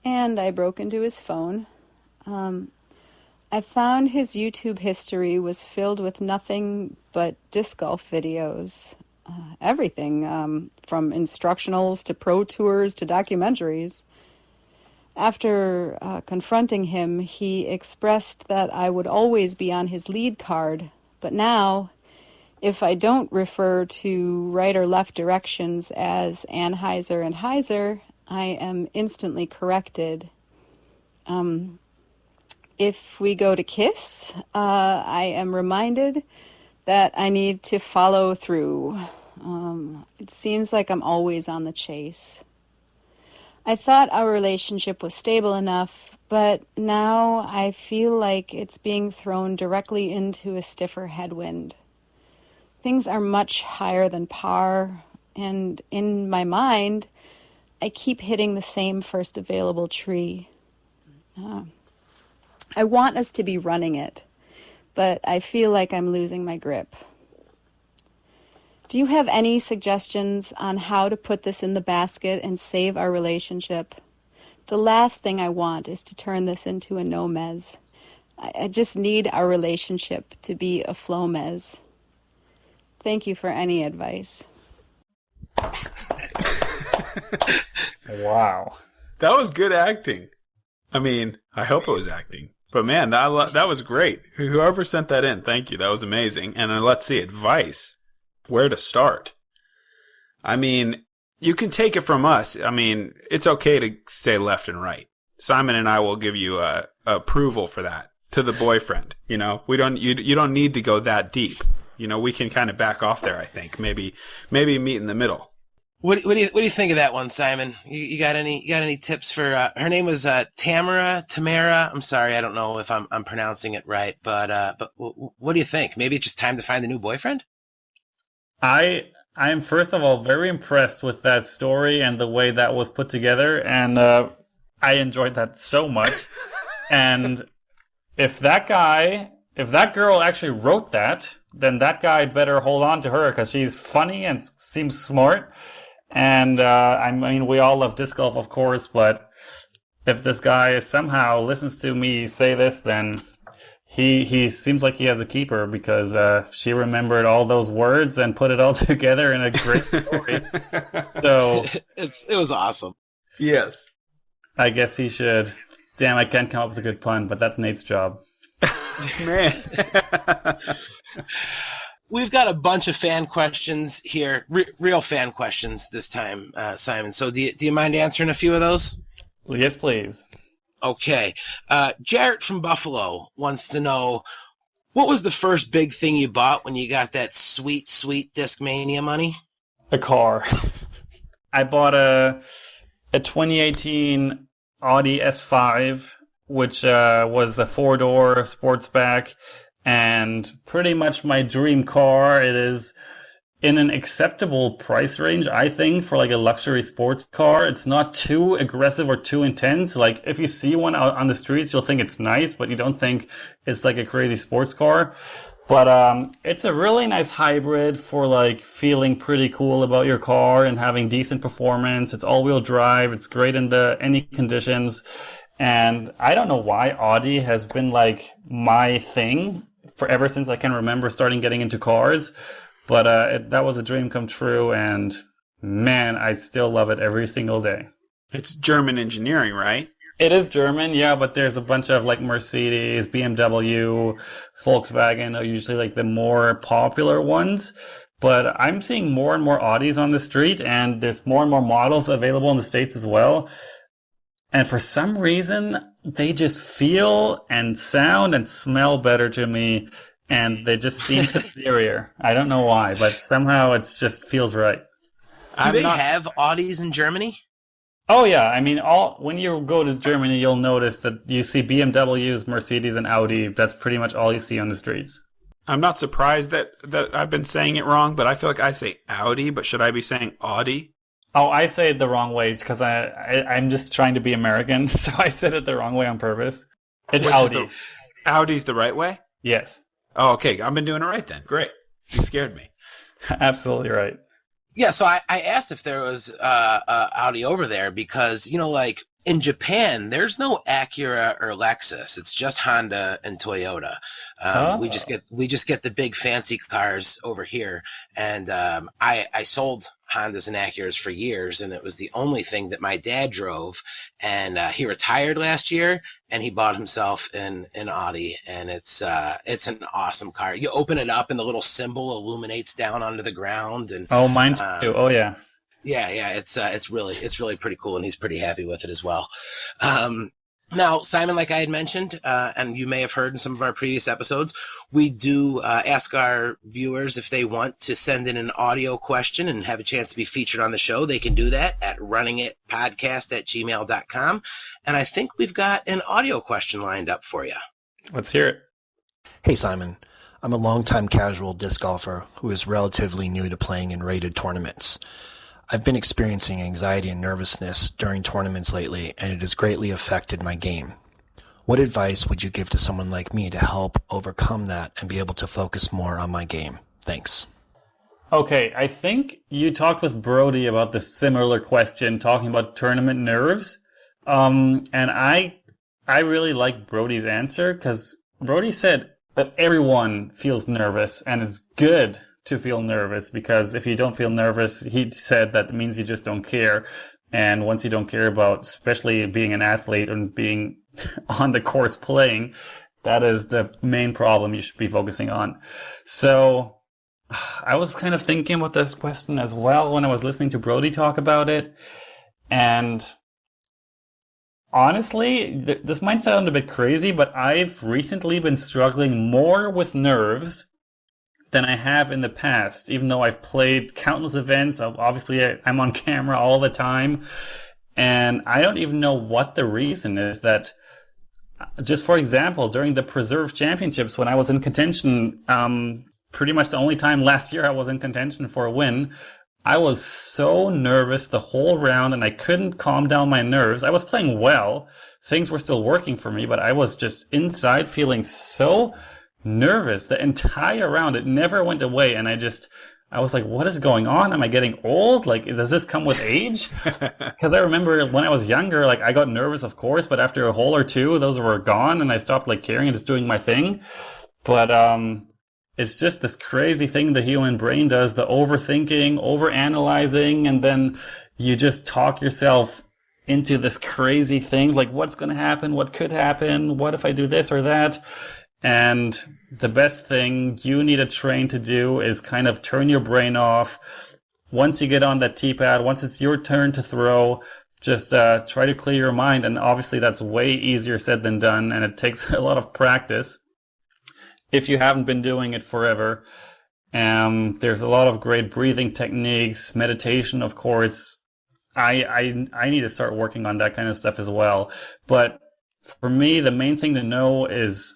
and I broke into his phone. I found his YouTube history was filled with nothing but disc golf videos. Everything, from instructionals to pro tours to documentaries. After confronting him, he expressed that I would always be on his lead card, but now, if I don't refer to right or left directions as Anheuser and Heiser, I am instantly corrected. If we go to kiss, I am reminded that I need to follow through. It seems like I'm always on the chase. I thought our relationship was stable enough, but now I feel like it's being thrown directly into a stiffer headwind. Things are much higher than par, and in my mind, I keep hitting the same first available tree. I want us to be running it, but I feel like I'm losing my grip. Do you have any suggestions on how to put this in the basket and save our relationship? The last thing I want is to turn this into a no-mez. I just need our relationship to be a flow-mez. Thank you for any advice. Wow. That was good acting. I mean, I hope it was acting. But man, that was great. Whoever sent that in, thank you. That was amazing. And let's see, advice. Where to start? I mean, you can take it from us. I mean, it's okay to say left and right. Simon and I will give you approval for that to the boyfriend. You don't need to go that deep. We can kind of back off there, I think. Maybe meet in the middle. What do you think of that one, Simon? You got any tips for her name was Tamara? I'm sorry, I don't know if I'm pronouncing it right, but what do you think? Maybe it's just time to find a new boyfriend? I am first of all very impressed with that story and the way that was put together, and I enjoyed that so much. And if that girl actually wrote that, then that guy better hold on to her because she's funny and seems smart. And I mean, we all love disc golf, of course, but if this guy somehow listens to me say this, then he seems like he has a keeper because she remembered all those words and put it all together in a great story. So it was awesome. Yes. I guess he should. Damn, I can't come up with a good pun, but that's Nate's job. Man. We've got a bunch of fan questions here, real fan questions this time, Simon. So do you mind answering a few of those? Yes, please. Okay. Jarett from Buffalo wants to know, What was the first big thing you bought when you got that sweet, sweet Discmania money? A car. I bought a 2018 Audi S5, which was the 4-door sportsback, and pretty much my dream car. It is in an acceptable price range, I think, for like a luxury sports car. It's not too aggressive or too intense. Like if you see one out on the streets, you'll think it's nice, but you don't think it's like a crazy sports car. But it's a really nice hybrid for like feeling pretty cool about your car and having decent performance. It's all-wheel drive. It's great in any conditions. And I don't know why Audi has been like my thing ever since I can remember starting getting into cars. But that was a dream come true, and man, I still love it every single day. It's German engineering, right? It is German, yeah, but there's a bunch of like Mercedes, BMW, Volkswagen are usually like the more popular ones. But I'm seeing more and more Audis on the street, and there's more and more models available in the States as well. And for some reason, they just feel and sound and smell better to me. And they just seem superior. I don't know why, but somehow it just feels right. Do they have Audis in Germany? Oh yeah, I mean, when you go to Germany, you'll notice that you see BMWs, Mercedes, and Audi. That's pretty much all you see on the streets. I'm not surprised that I've been saying it wrong, but I feel like I say Audi, but should I be saying Audi? Oh, I say it the wrong way because I'm just trying to be American, so I said it the wrong way on purpose. It's Audi. Audi's the right way? Yes. Oh, okay. I've been doing it right then. Great. You scared me. Absolutely right. Yeah, so I asked if there was Audi over there because, like in Japan, there's no Acura or Lexus. It's just Honda and Toyota. We just get the big fancy cars over here. And I sold Hondas and Acuras for years, and it was the only thing that my dad drove. And he retired last year, and he bought himself an Audi, and it's an awesome car. You open it up, and the little symbol illuminates down onto the ground. And mine too. Oh yeah. Yeah, it's really pretty cool, and he's pretty happy with it as well. Now, Simon, like I had mentioned, and you may have heard in some of our previous episodes, we do ask our viewers if they want to send in an audio question and have a chance to be featured on the show. They can do that at runningitpodcast@gmail.com. And I think we've got an audio question lined up for you. Let's hear it. Hey, Simon. I'm a longtime casual disc golfer who is relatively new to playing in rated tournaments. I've been experiencing anxiety and nervousness during tournaments lately, and it has greatly affected my game. What advice would you give to someone like me to help overcome that and be able to focus more on my game? Thanks. Okay, I think you talked with Brody about this similar question, talking about tournament nerves. And I really like Brody's answer because Brody said that everyone feels nervous, and it's good to feel nervous because if you don't feel nervous, he said that means you just don't care. And once you don't care about, especially being an athlete and being on the course playing, that is the main problem you should be focusing on. So I was kind of thinking about this question as well when I was listening to Brody talk about it. And honestly, this might sound a bit crazy, but I've recently been struggling more with nerves than I have in the past, even though I've played countless events. Obviously, I'm on camera all the time, and I don't even know what the reason is. That, just for example, during the Preserve Championships, when I was in contention, pretty much the only time last year I was in contention for a win, I was so nervous the whole round, and I couldn't calm down my nerves. I was playing well. Things were still working for me, but I was just inside feeling so nervous the entire round. It never went away, and I was like, what is going on? Am I getting old? Like, does this come with age? Because I remember when I was younger, like, I got nervous, of course, but after a hole or two, those were gone, and I stopped like caring and just doing my thing. But it's just this crazy thing the human brain does, the overthinking, overanalyzing, and then you just talk yourself into this crazy thing, like, what's going to happen? What could happen? What if I do this or that? And the best thing you need to train to do is kind of turn your brain off. Once you get on that tee pad, once it's your turn to throw, just try to clear your mind. And obviously that's way easier said than done, and it takes a lot of practice. if you haven't been doing it forever. There's a lot of great breathing techniques, meditation, of course. I need to start working on that kind of stuff as well. But for me, the main thing to know is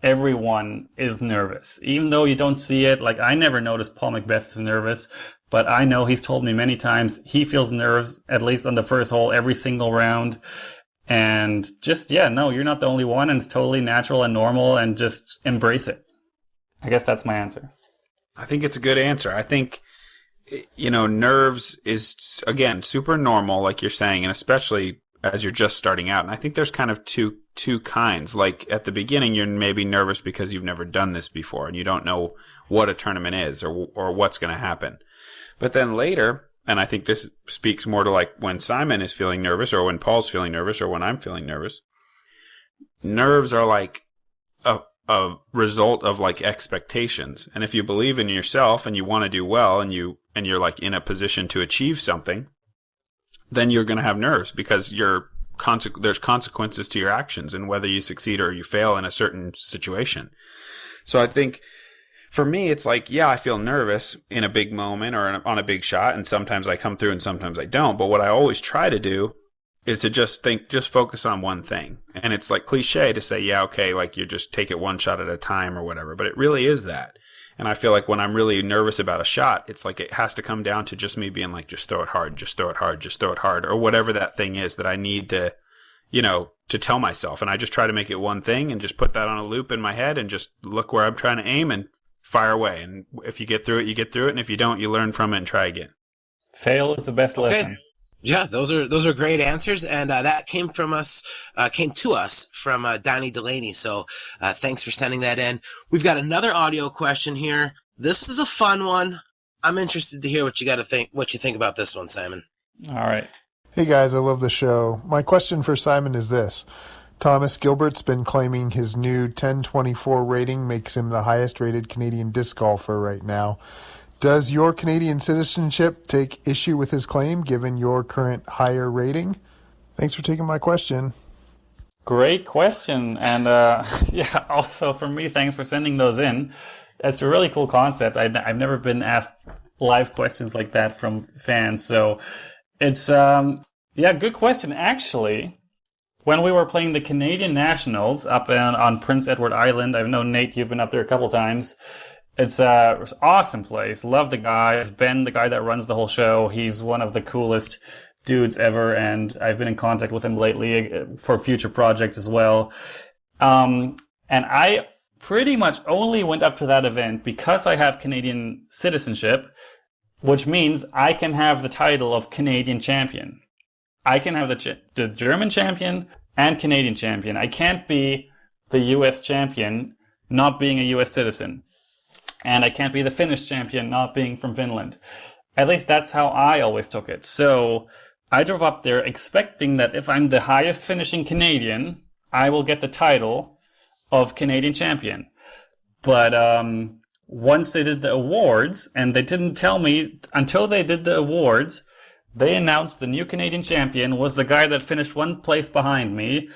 everyone is nervous. Even though you don't see it, like I never noticed Paul Macbeth is nervous, but I know he's told me many times he feels nerves, at least on the first hole, every single round. And just, no, you're not the only one, and it's totally natural and normal, and just embrace it. I guess that's my answer. I think it's a good answer. I think, nerves is, again, super normal, like you're saying, and especially as you're just starting out. And I think there's kind of two kinds. Like at the beginning, you're maybe nervous because you've never done this before and you don't know what a tournament is or what's going to happen. But then later, and I think this speaks more to like when Simon is feeling nervous or when Paul's feeling nervous or when I'm feeling nervous, nerves are like a result of like expectations. And if you believe in yourself and you want to do well and you're like in a position to achieve something, then you're going to have nerves because there's consequences to your actions and whether you succeed or you fail in a certain situation. So I think for me, it's like, I feel nervous in a big moment or on a big shot, and sometimes I come through and sometimes I don't. But what I always try to do is to just focus on one thing. And it's like cliche to say, okay, like you just take it one shot at a time or whatever, but it really is that. And I feel like when I'm really nervous about a shot, it's like it has to come down to just me being like, just throw it hard, just throw it hard, just throw it hard, or whatever that thing is that I need to, to tell myself. And I just try to make it one thing and just put that on a loop in my head and just look where I'm trying to aim and fire away. And if you get through it, you get through it. And if you don't, you learn from it and try again. Fail is the best lesson. Yeah, those are great answers, and that came to us from Donnie Delaney. So thanks for sending that in. We've got another audio question here. This is a fun one. I'm interested to hear what you think about this one, Simon. All right. Hey guys, I love the show. My question for Simon is this. Thomas Gilbert's been claiming his new 1024 rating makes him the highest rated Canadian disc golfer right now. Does your Canadian citizenship take issue with his claim, given your current higher rating? Thanks for taking my question. Great question. And also for me, thanks for sending those in. It's a really cool concept. I've never been asked live questions like that from fans. So it's, good question. Actually, when we were playing the Canadian Nationals up on Prince Edward Island, I've known Nate, you've been up there a couple times. It's an awesome place. Love the guy. It's Ben, the guy that runs the whole show. He's one of the coolest dudes ever, and I've been in contact with him lately for future projects as well. And I pretty much only went up to that event because I have Canadian citizenship, which means I can have the title of Canadian champion. I can have the German champion and Canadian champion. I can't be the U.S. champion not being a U.S. citizen. And I can't be the Finnish champion not being from Finland. At least that's how I always took it. So I drove up there expecting that if I'm the highest finishing Canadian, I will get the title of Canadian champion. But once they did the awards, and they didn't tell me until they did the awards, they announced the new Canadian champion was the guy that finished one place behind me.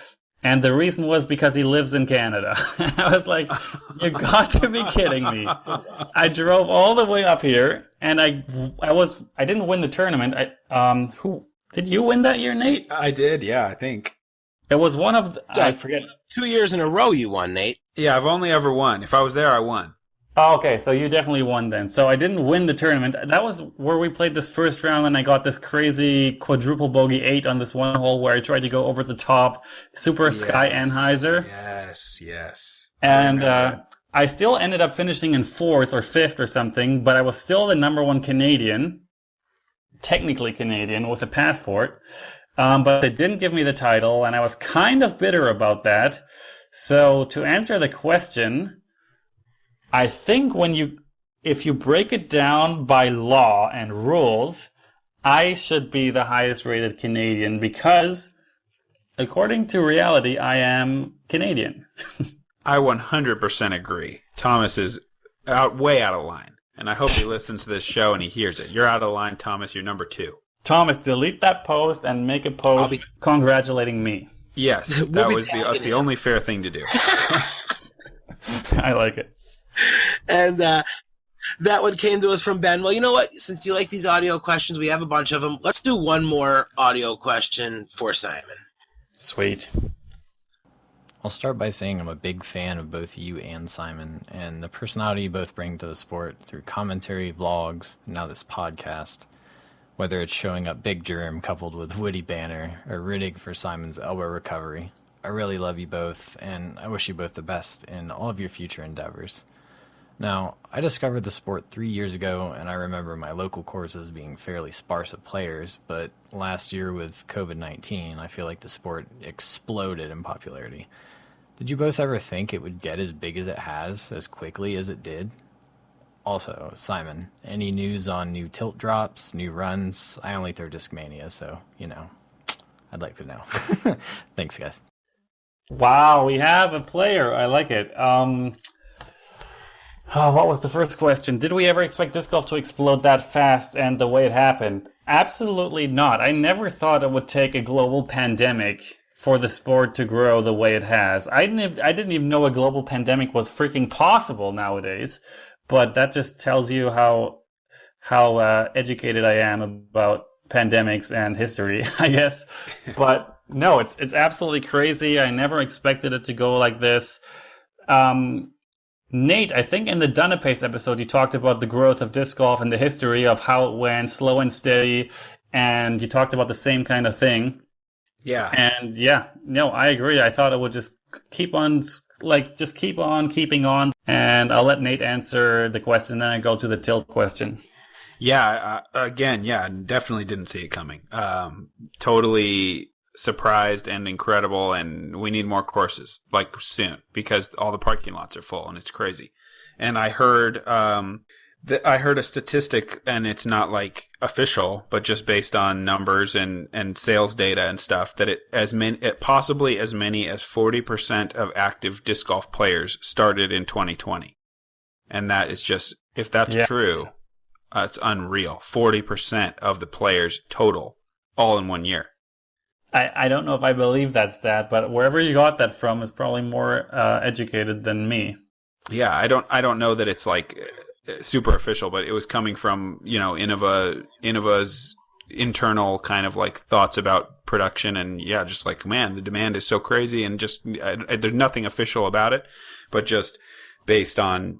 And the reason was because he lives in Canada. I was like, you got to be kidding me. I drove all the way up here, and I didn't win the tournament. Who did you win that year, Nate? I did, yeah, I think. It was one of I forget. 2 years in a row you won, Nate. Yeah, I've only ever won. If I was there, I won. Oh, okay, so you definitely won then. So I didn't win the tournament. That was where we played this first round, and I got this crazy quadruple bogey 8 on this one hole where I tried to go over the top, super Sky Anheuser. Yes. And I still ended up finishing in 4th or 5th or something, but I was still the number 1 Canadian, technically Canadian, with a passport. But they didn't give me the title, and I was kind of bitter about that. So to answer the question, I think if you break it down by law and rules, I should be the highest rated Canadian because, according to reality, I am Canadian. I 100% agree. Thomas is way out of line, and I hope he listens to this show and he hears it. You're out of line, Thomas. You're number 2. Thomas, delete that post and make a post congratulating me. Yes, that's the only fair thing to do. I like it. And that one came to us from Ben. Well, you know what? Since you like these audio questions, we have a bunch of them. Let's do one more audio question for Simon. Sweet. I'll start by saying I'm a big fan of both you and Simon, and the personality you both bring to the sport through commentary, vlogs, and now this podcast. Whether it's showing up Big Germ coupled with witty banner, or rooting for Simon's elbow recovery. I really love you both, and I wish you both the best in all of your future endeavors. Now, I discovered the sport 3 years ago, and I remember my local courses being fairly sparse of players, but last year with COVID-19, I feel like the sport exploded in popularity. Did you both ever think it would get as big as it has, as quickly as it did? Also, Simon, any news on new tilt drops, new runs? I only throw Discmania, so, I'd like to know. Thanks, guys. Wow, we have a player. I like it. What was the first question? Did we ever expect disc golf to explode that fast and the way it happened? Absolutely not. I never thought it would take a global pandemic for the sport to grow the way it has. I didn't even know a global pandemic was freaking possible nowadays. But that just tells you how educated I am about pandemics and history, I guess. But no, it's absolutely crazy. I never expected it to go like this. Nate, I think in the Dunapace episode, you talked about the growth of disc golf and the history of how it went slow and steady, and you talked about the same kind of thing. Yeah. And I agree. I thought it would just keep on keeping on. And I'll let Nate answer the question, then I go to the tilt question. Yeah, definitely didn't see it coming. Totally surprised and incredible, and we need more courses, like soon, because all the parking lots are full, and it's crazy. And I heard a statistic, and it's not like official, but just based on numbers and sales data and stuff, that possibly as many as 40% of active disc golf players started in 2020. And that is just, if that's true, it's unreal. 40% of the players total, all in 1 year. I don't know if I believe that stat, but wherever you got that from is probably more educated than me. Yeah, I don't know that it's like super official, but it was coming from Innova's internal kind of like thoughts about production, and just like, man, the demand is so crazy, and just there's nothing official about it, but just based on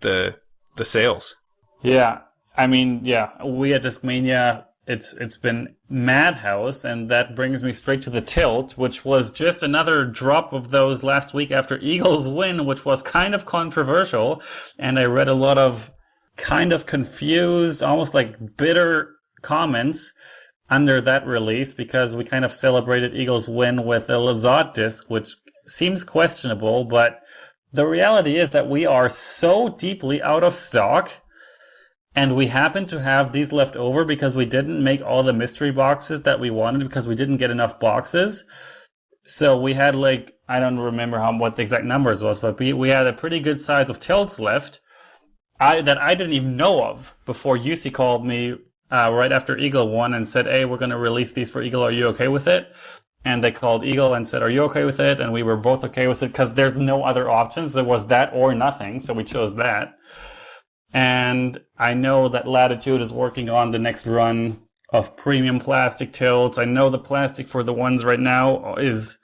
the sales. Yeah, I mean, we at Discmania, it's been madhouse, and that brings me straight to the tilt, which was just another drop of those last week after Eagles' win, which was kind of controversial, and I read a lot of kind of confused, almost like bitter comments under that release, because we kind of celebrated Eagles' win with a Lizotte disc, which seems questionable, but the reality is that we are so deeply out of stock. And we happen to have these left over because we didn't make all the mystery boxes that we wanted because we didn't get enough boxes. So we had I don't remember what the exact numbers was, but we had a pretty good size of tilts left that I didn't even know of before UC called me right after Eagle won and said, hey, we're going to release these for Eagle. Are you okay with it? And they called Eagle and said, are you okay with it? And we were both okay with it because there's no other options. There was that or nothing. So we chose that. And I know that Latitude is working on the next run of premium plastic tilts. I know the plastic for the ones right now is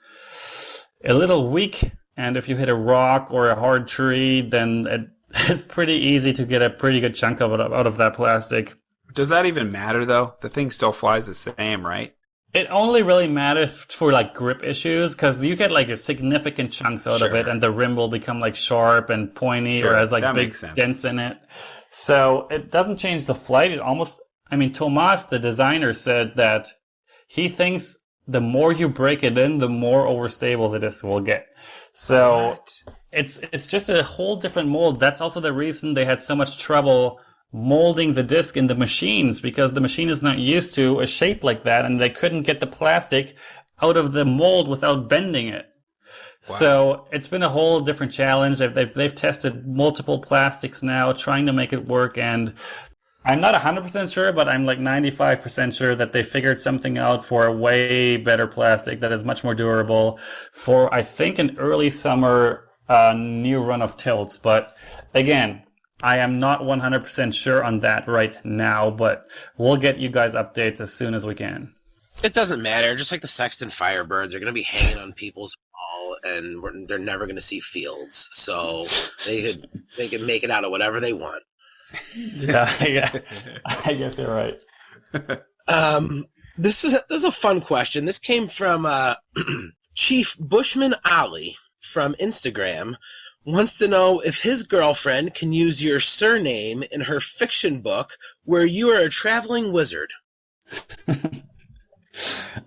a little weak. And if you hit a rock or a hard tree, then it's pretty easy to get a pretty good chunk of it out of that plastic. Does that even matter, though? The thing still flies the same, right? It only really matters for grip issues, because you get significant chunks out of it, and the rim will become sharp and pointy, or has big dents in it. So it doesn't change the flight. It almost, Tomas, the designer, said that he thinks the more you break it in, the more overstable the disc will get. So it's just a whole different mold. That's also the reason they had so much trouble molding the disc in the machines, because the machine is not used to a shape like that, and they couldn't get the plastic out of the mold without bending it. Wow. So it's been a whole different challenge. They've tested multiple plastics now, trying to make it work, and I'm not 100% sure, but I'm 95% sure that they figured something out for a way better plastic that is much more durable for, I think, an early summer a new run of tilts. But again, I am not 100% sure on that right now, but we'll get you guys updates as soon as we can. It doesn't matter. Just like the Sexton Firebirds, they're going to be hanging on people's wall, and they're never going to see fields. So they could make it out of whatever they want. Yeah, I guess you're right. This is a fun question. This came from Chief Bushman Ali from Instagram. Wants to know if his girlfriend can use your surname in her fiction book where you are a traveling wizard.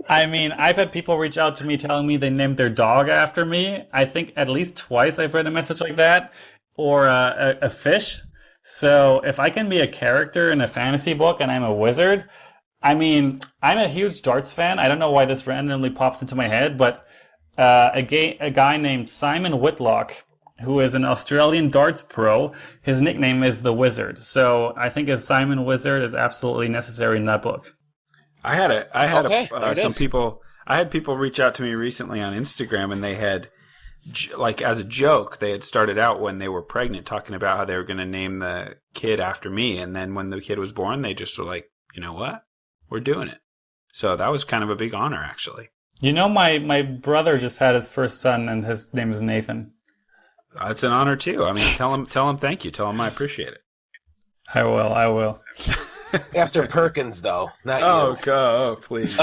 I mean, I've had people reach out to me telling me they named their dog after me. I think at least twice I've read a message like that, or a fish. So if I can be a character in a fantasy book and I'm a wizard, I mean, I'm a huge darts fan. I don't know why this randomly pops into my head, but a guy named Simon Whitlock, who is an Australian darts pro, his nickname is the Wizard. So I think a Simon Wizard is absolutely necessary in that book. I had some people. I had people reach out to me recently on Instagram, and they had, like, as a joke, they had started out when they were pregnant talking about how they were going to name the kid after me, and then when the kid was born, they just were like, you know what, we're doing it. So that was kind of a big honor, actually. You know, my brother just had his first son, and his name is Nathan. It's an honor too. I mean, tell him thank you. Tell him I appreciate it. I will. After Perkins, though, not you. Oh, please.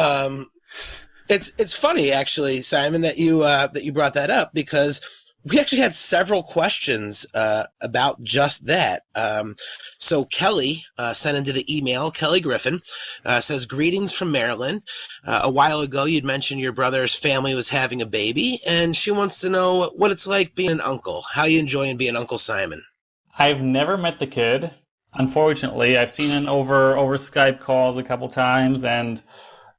It's funny actually, Simon, that you brought that up, because we actually had several questions about just that. So Kelly sent into the email, Kelly Griffin, says, greetings from Maryland. A while ago, you'd mentioned your brother's family was having a baby, and she wants to know what it's like being an uncle. How you enjoying being Uncle Simon? I've never met the kid. Unfortunately, I've seen him over Skype calls a couple times, and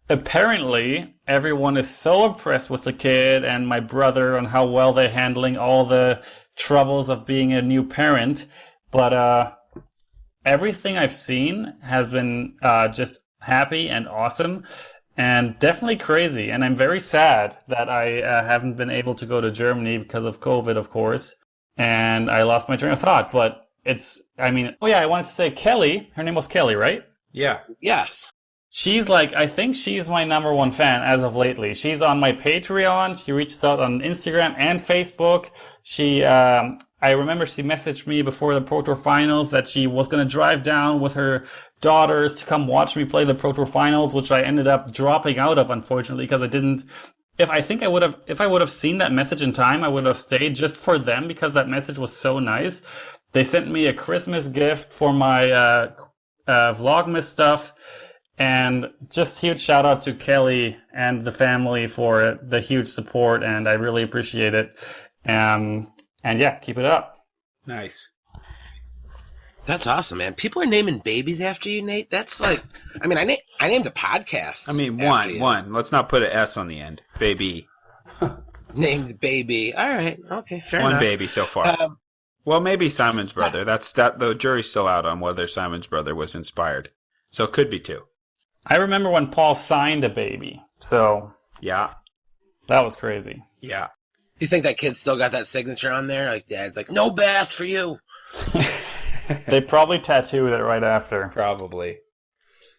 apparently everyone is so impressed with the kid and my brother and how well they're handling all the troubles of being a new parent. But everything I've seen has been just happy and awesome and definitely crazy. And I'm very sad that I haven't been able to go to Germany because of COVID, of course. And I lost my train of thought. But I wanted to say Kelly. Her name was Kelly, right? Yeah. Yes. I think she's my number one fan as of lately. She's on my Patreon. She reaches out on Instagram and Facebook. I remember she messaged me before the Pro Tour Finals that she was going to drive down with her daughters to come watch me play the Pro Tour Finals, which I ended up dropping out of, unfortunately, because I didn't. If I would have seen that message in time, I would have stayed just for them because that message was so nice. They sent me a Christmas gift for my Vlogmas stuff. And just huge shout out to Kelly and the family for the huge support, and I really appreciate it. And yeah, keep it up. Nice. That's awesome, man. People are naming babies after you, Nate. That's like, I mean, I named a podcast. I mean, after one. Let's not put an S on the end. Baby. Named baby. All right. Okay. Fair enough. One baby so far. Well, maybe Simon's brother. The jury's still out on whether Simon's brother was inspired. So it could be two. I remember when Paul signed a baby. So yeah, that was crazy. Yeah. Do you think that kid still got that signature on there? Like, Dad's like, no bath for you. They probably tattooed it right after. Probably.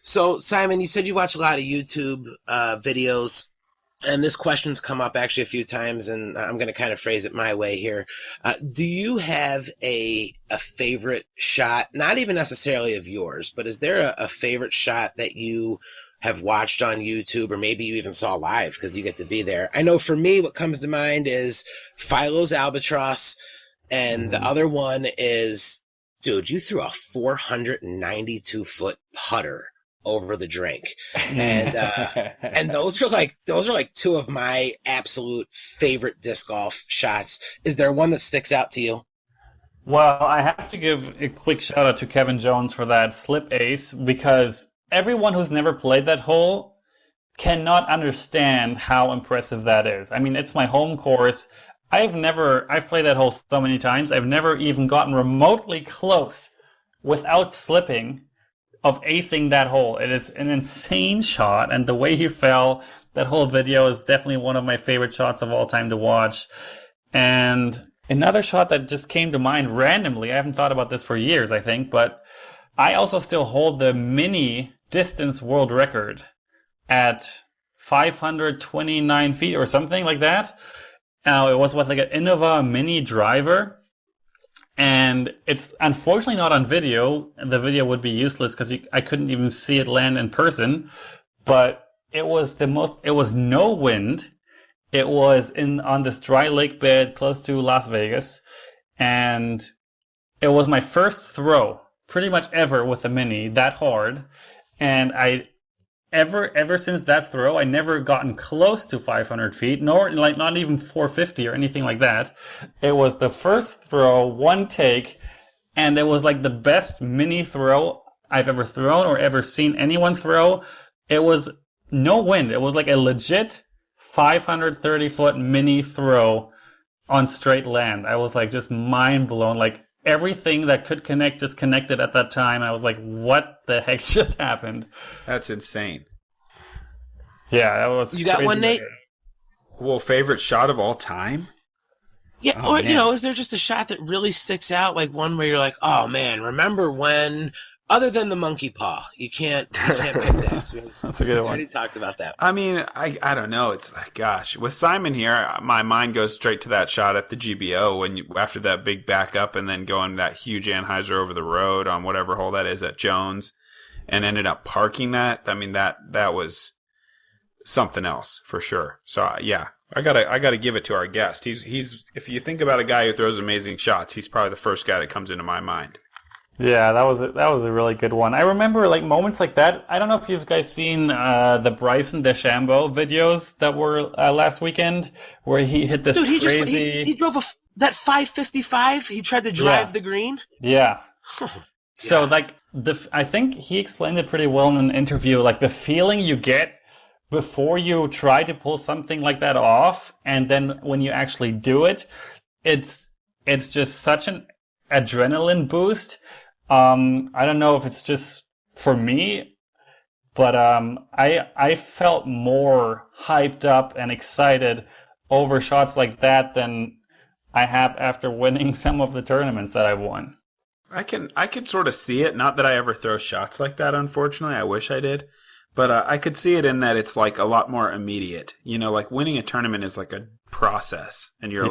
So, Simon, you said you watch a lot of YouTube videos, and this question's come up actually a few times, and I'm going to kind of phrase it my way here. Do you have a favorite shot, not even necessarily of yours, but is there a favorite shot that you have watched on YouTube, or maybe you even saw live because you get to be there? I know for me, what comes to mind is Philo's Albatross, and the other one is, dude, you threw a 492-foot putter over the drink, and those are like two of my absolute favorite disc golf shots. Is there one that sticks out to you? Well, I have to give a quick shout out to Kevin Jones for that slip ace, because everyone who's never played that hole cannot understand how impressive that is. I mean, it's my home course. I've played that hole so many times. I've never even gotten remotely close without slipping of acing that hole. It is an insane shot, and the way he fell, that whole video is definitely one of my favorite shots of all time to watch. And Another shot that just came to mind randomly, I haven't thought about this for years, I think, but I also still hold the mini distance world record at 529 feet or something like that. Now, it was with like an Innova mini driver, and it's unfortunately not on video. The video would be useless because I couldn't even see it land in person, but it was no wind. It was on this dry lake bed close to Las Vegas, and it was my first throw pretty much ever with a mini that hard, and ever since that throw, I never gotten close to 500 feet, nor like not even 450 or anything like that. It was the first throw, one take, and it was like the best mini throw I've ever thrown or ever seen anyone throw. It was no wind. It was like a legit 530-foot mini throw on straight land. I was like just mind blown. Like everything that could connect just connected at that time. I was like, what the heck just happened? That's insane. Yeah, that was You got crazy. one, Nate? Well, favorite shot of all time? Yeah, Oh, or, man. is there just a shot that really sticks out? Like one where you're like, oh man, remember when, other than the monkey paw, you can't pick that. That's a good We one. already talked about that. I mean, I don't know. It's like, gosh, with Simon here, my mind goes straight to that shot at the GBO after that big backup and then going that huge Anheuser over the road on whatever hole that is at Jones, and ended up parking that. I mean, that was something else for sure. So yeah, I gotta give it to our guest. He's if you think about a guy who throws amazing shots, he's probably the first guy that comes into my mind. Yeah, that was a really good one. I remember like moments like that. I don't know if you guys seen the Bryson DeChambeau videos that were last weekend, where he hit this Dude, crazy. he drove that 555. He tried to drive the green. Yeah. So like I think he explained it pretty well in an interview. Like the feeling you get before you try to pull something like that off, and then when you actually do it, it's just such an adrenaline boost. I don't know if it's just for me, but I felt more hyped up and excited over shots like that than I have after winning some of the tournaments that I've won. I can sort of see it. Not that I ever throw shots like that, unfortunately. I wish I did. But I could see it in that it's like a lot more immediate. You know, like winning a tournament is like a process. And you're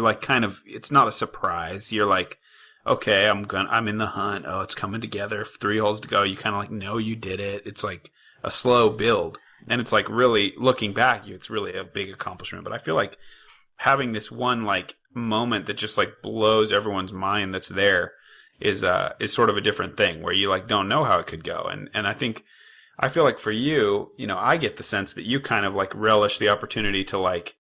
like kind of, it's not a surprise. You're like, okay, I'm in the hunt. Oh, it's coming together. 3 holes to go. You kind of like know you did it. It's like a slow build. And it's like really looking back, it's really a big accomplishment. But I feel like having this one like moment that just like blows everyone's mind that's there is sort of a different thing where you like don't know how it could go. And I feel like for you, you know, I get the sense that you kind of like relish the opportunity to like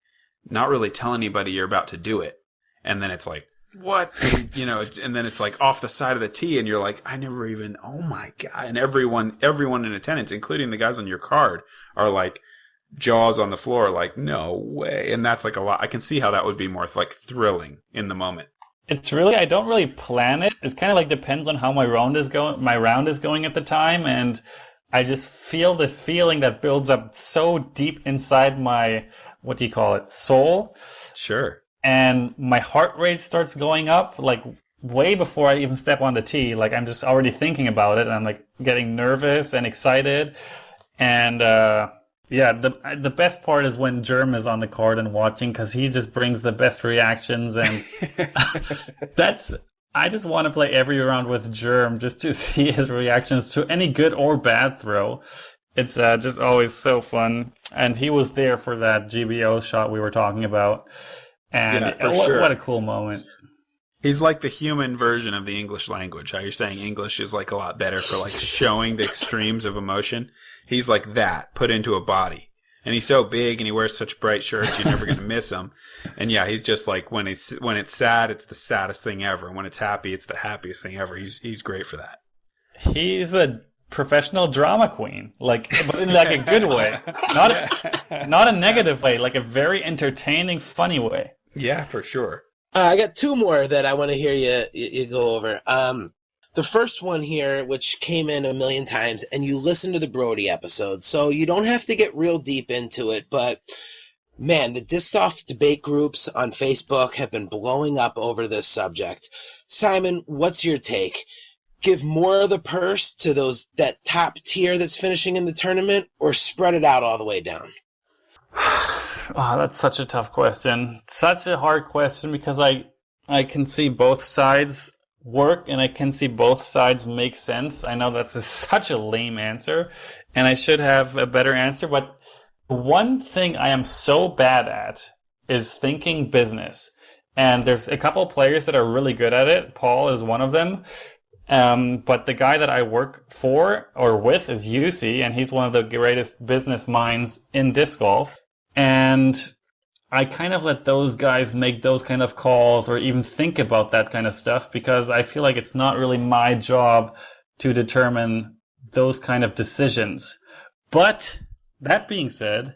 not really tell anybody you're about to do it. And then it's like, what? You know, and then it's like off the side of the tee and you're like, I never even, oh my God. And everyone in attendance, including the guys on your card, are like jaws on the floor, like, no way. And that's like a lot. I can see how that would be more like thrilling in the moment. It's really, I don't really plan it. It's kind of like depends on how my round is going at the time, and I just feel this feeling that builds up so deep inside my, what do you call it, soul? Sure. And my heart rate starts going up, like way before I even step on the tee. Like I'm just already thinking about it, and I'm like getting nervous and excited. And yeah, the best part is when Germ is on the court and watching, because he just brings the best reactions, and I just want to play every round with Germ just to see his reactions to any good or bad throw. It's just always so fun, and he was there for that GBO shot we were talking about, and yeah, sure. What a cool moment. He's like the human version of the English language. How you're saying English is like a lot better for like showing the extremes of emotion. He's like that put into a body. And he's so big and he wears such bright shirts, you're never going to miss him. And yeah, he's just like when it's sad, it's the saddest thing ever. And when it's happy, it's the happiest thing ever. He's great for that. He's a professional drama queen, like, but in like a good way. Not a negative way, like a very entertaining, funny way. Yeah, for sure. I got 2 more that I want to hear you go over. The first one here, which came in 1,000,000 times, and you listen to the Brody episode, so you don't have to get real deep into it, but Man, the disc golf debate groups on Facebook have been blowing up over this subject. Simon, what's your take? Give more of the purse to that top tier that's finishing in the tournament, or spread it out all the way down? Oh, that's such a tough question. Such a hard question because I can see both sides work and I can see both sides make sense. I know that's such a lame answer and I should have a better answer, but one thing I am so bad at is thinking business. And there's a couple players that are really good at it. Paul is one of them. But the guy that I work for or with is UC, and he's one of the greatest business minds in disc golf. And I kind of let those guys make those kind of calls or even think about that kind of stuff because I feel like it's not really my job to determine those kind of decisions. But that being said,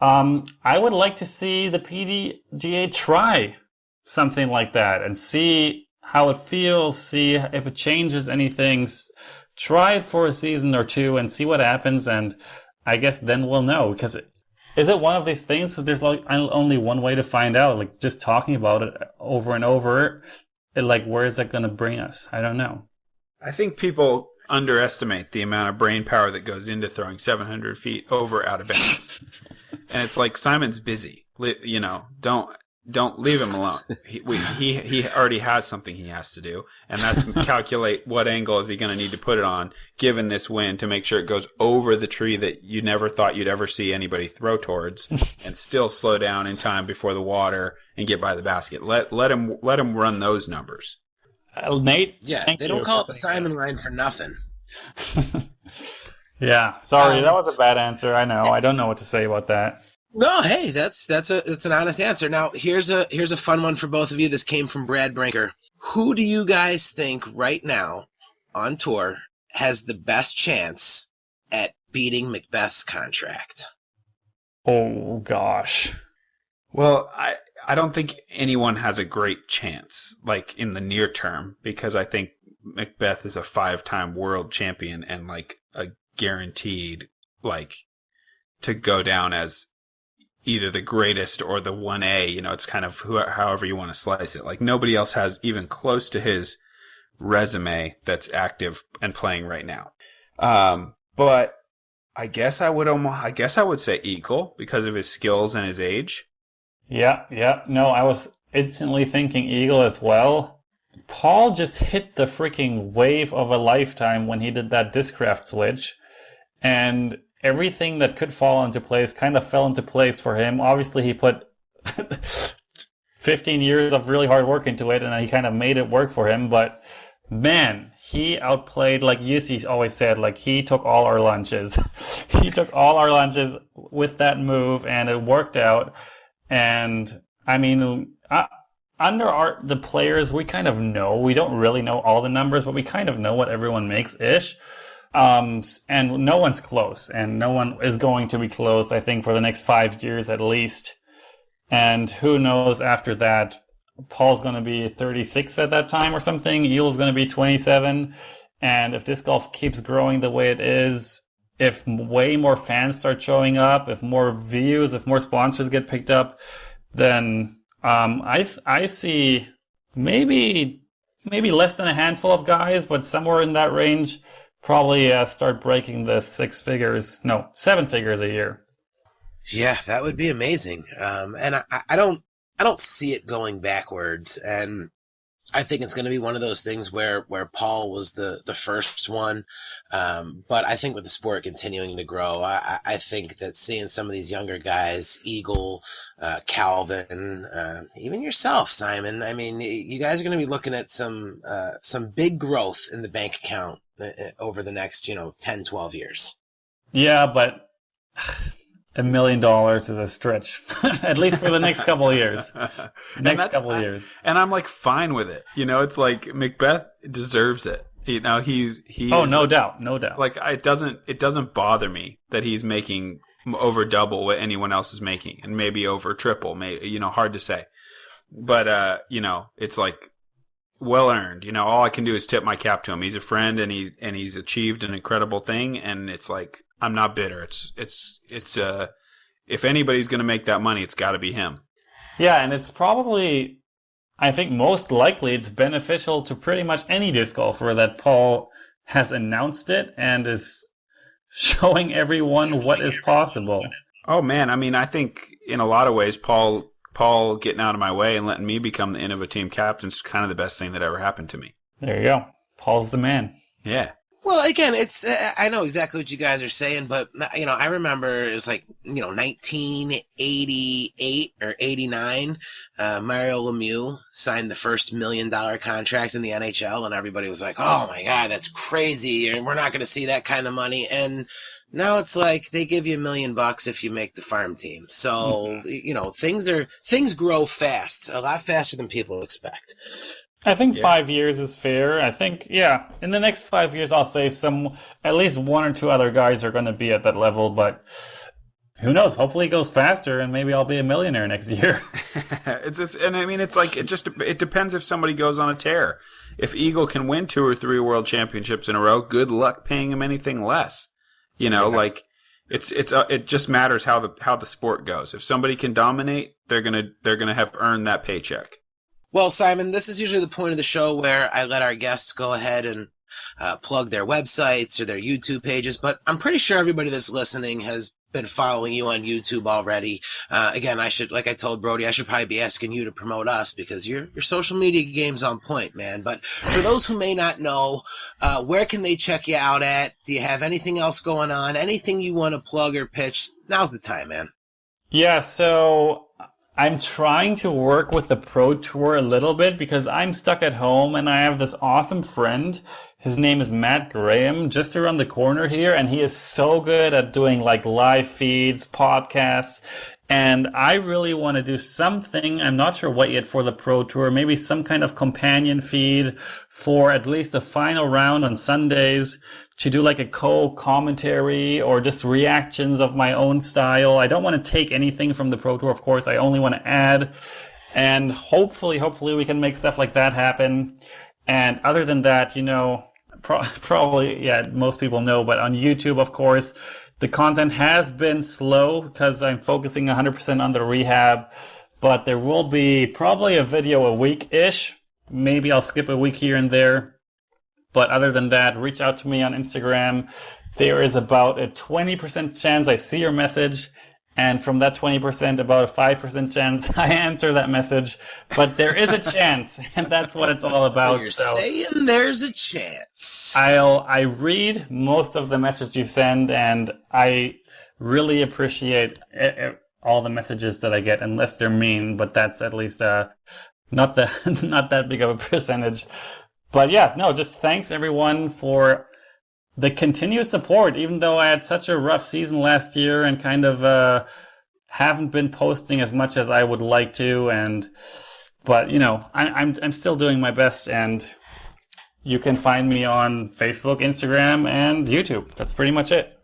I would like to see the PDGA try something like that and see how it feels, see if it changes anything. Try it for a season or two and see what happens, and I guess then we'll know. Because is it one of these things? Because there's like only one way to find out. Like just talking about it over and over, where is that going to bring us? I don't know. I think people underestimate the amount of brain power that goes into throwing 700 feet over out of bounds. And it's like Simon's busy. Don't leave him alone. He already has something he has to do, and that's calculate what angle is he going to need to put it on, given this wind, to make sure it goes over the tree that you never thought you'd ever see anybody throw towards, and still slow down in time before the water and get by the basket. Let him run those numbers. Nate? Yeah, they don't call it the Simon line for nothing. Yeah, sorry, that was a bad answer. I know. I don't know what to say about that. No, hey, that's an honest answer. Now, here's a fun one for both of you. This came from Brad Brinker. Who do you guys think right now on tour has the best chance at beating Macbeth's contract? Oh gosh. Well, I don't think anyone has a great chance, like in the near term, because I think Macbeth is a 5-time world champion and like a guaranteed to go down as either the greatest or the 1A. It's kind of however you want to slice it. Like nobody else has even close to his resume that's active and playing right now. But I guess I would say Eagle because of his skills and his age. Yeah. No, I was instantly thinking Eagle as well. Paul just hit the freaking wave of a lifetime when he did that Discraft switch. And everything that could fall into place kind of fell into place for him. Obviously, he put 15 years of really hard work into it, and he kind of made it work for him. But, man, he outplayed, like Yussi always said, he took all our lunches. He took all our lunches with that move, and it worked out. And, I mean, under the players, we kind of know. We don't really know all the numbers, but we kind of know what everyone makes-ish. And no one's close, and no one is going to be close, I think, for the next 5 years at least. And who knows after that? Paul's going to be 36 at that time or something. Eagle's going to be 27. And if disc golf keeps growing the way it is, if way more fans start showing up, if more views, if more sponsors get picked up, then I see maybe less than a handful of guys, but somewhere in that range, probably start breaking the 7 figures a year. Yeah, that would be amazing. And I don't see it going backwards. And I think it's going to be one of those things where Paul was the first one. But I think with the sport continuing to grow, I think that seeing some of these younger guys, Eagle, Calvin, even yourself, Simon, I mean, you guys are going to be looking at some big growth in the bank account over the next, 10, 12 years. Yeah, but $1 million is a stretch, at least for the next couple of years. And I'm fine with it. It's like Macbeth deserves it. He's oh, no doubt. It doesn't bother me that he's making over double what anyone else is making, and maybe over triple. Hard to say, but it's well earned. All I can do is tip my cap to him. He's a friend, and he's achieved an incredible thing, and it's I'm not bitter. It's if anybody's going to make that money, it's got to be him. Yeah, and it's probably, I think most likely it's beneficial to pretty much any disc golfer that Paul has announced it and is showing everyone what is possible. Oh man, I mean, I think in a lot of ways, Paul getting out of my way and letting me become the Innova team captain is kind of the best thing that ever happened to me. There you go. Paul's the man. Yeah. Well, again, it's I know exactly what you guys are saying, but I remember it was like 1988 or 89. Mario Lemieux signed the first $1 million contract in the NHL, and everybody was like, "Oh my God, that's crazy! And we're not going to see that kind of money." And now it's like they give you $1 million if you make the farm team. So things grow fast, a lot faster than people expect. I think 5 years is fair. I think, in the next 5 years, I'll say at least one or two other guys are going to be at that level, but who knows? Hopefully it goes faster and maybe I'll be a millionaire next year. It depends if somebody goes on a tear. If Eagle can win 2 or 3 world championships in a row, good luck paying him anything less. It just matters how the sport goes. If somebody can dominate, they're gonna have earned that paycheck. Well, Simon, this is usually the point of the show where I let our guests go ahead and plug their websites or their YouTube pages, but I'm pretty sure everybody that's listening has been following you on YouTube already. Again, like I told Brody, I should probably be asking you to promote us because your social media game's on point, man. But for those who may not know, where can they check you out at? Do you have anything else going on? Anything you want to plug or pitch? Now's the time, man. Yeah, so I'm trying to work with the Pro Tour a little bit because I'm stuck at home and I have this awesome friend. His name is Matt Graham, just around the corner here, and he is so good at doing like live feeds, podcasts, and I really want to do something, I'm not sure what yet, for the Pro Tour, maybe some kind of companion feed for at least the final round on Sundays, to do like a co-commentary or just reactions of my own style. I don't want to take anything from the Pro Tour, of course. I only want to add. And hopefully we can make stuff like that happen. And other than that, probably, most people know, but on YouTube, of course, the content has been slow because I'm focusing 100% on the rehab. But there will be probably a video a week-ish. Maybe I'll skip a week here and there. But other than that, reach out to me on Instagram. There is about a 20% chance I see your message. And from that 20%, about a 5% chance I answer that message. But there is a chance, and that's what it's all about. You're saying there's a chance. I read most of the messages you send, and I really appreciate all the messages that I get, unless they're mean. But that's at least not that big of a percentage. But just thanks everyone for the continuous support, even though I had such a rough season last year and kind of haven't been posting as much as I would like to. But I'm still doing my best, and you can find me on Facebook, Instagram, and YouTube. That's pretty much it.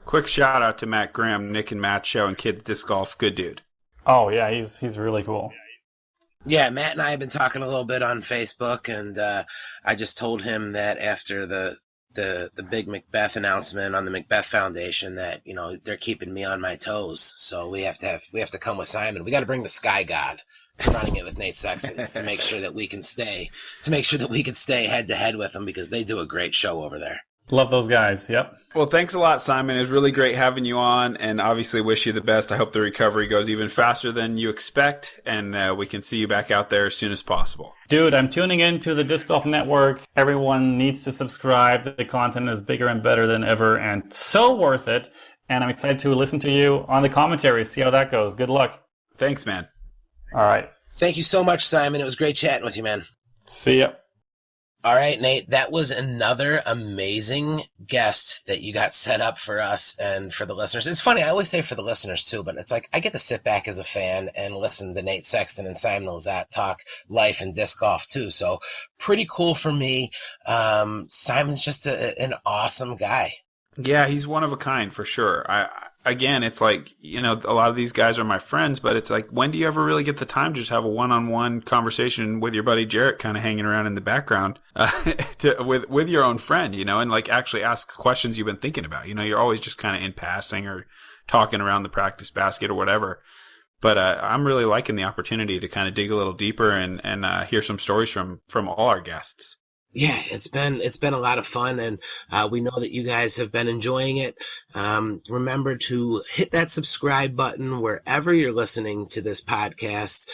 Quick shout out to Matt Graham, Nick and Matt Show, and Kids Disc Golf. Good dude. Oh yeah, he's really cool. Yeah, Matt and I have been talking a little bit on Facebook, and I just told him that after the big Macbeth announcement on the Macbeth Foundation that they're keeping me on my toes, so we have to come with Simon. We got to bring the Sky God to Running It with Nate Sexton to make sure that we can stay head to head with them because they do a great show over there. Love those guys. Yep. Well, thanks a lot, Simon. It was really great having you on, and obviously wish you the best. I hope the recovery goes even faster than you expect, and we can see you back out there as soon as possible. Dude, I'm tuning into the Disc Golf Network. Everyone needs to subscribe. The content is bigger and better than ever, and so worth it. And I'm excited to listen to you on the commentary, see how that goes. Good luck. Thanks, man. All right. Thank you so much, Simon. It was great chatting with you, man. See ya. All right, Nate, that was another amazing guest that you got set up for us and for the listeners. It's funny, I always say for the listeners too, but it's like I get to sit back as a fan and listen to Nate Sexton and Simon Lizotte talk life and disc golf too. So pretty cool for me. Simon's just an awesome guy. Yeah, he's one of a kind for sure. Again, it's like, a lot of these guys are my friends, but it's like, when do you ever really get the time to just have a one-on-one conversation with your buddy Jarett kind of hanging around in the background with your own friend, and like actually ask questions you've been thinking about? You're always just kind of in passing or talking around the practice basket or whatever. But I'm really liking the opportunity to kind of dig a little deeper and hear some stories from all our guests. Yeah, it's been a lot of fun, and we know that you guys have been enjoying it. Remember to hit that subscribe button wherever you're listening to this podcast.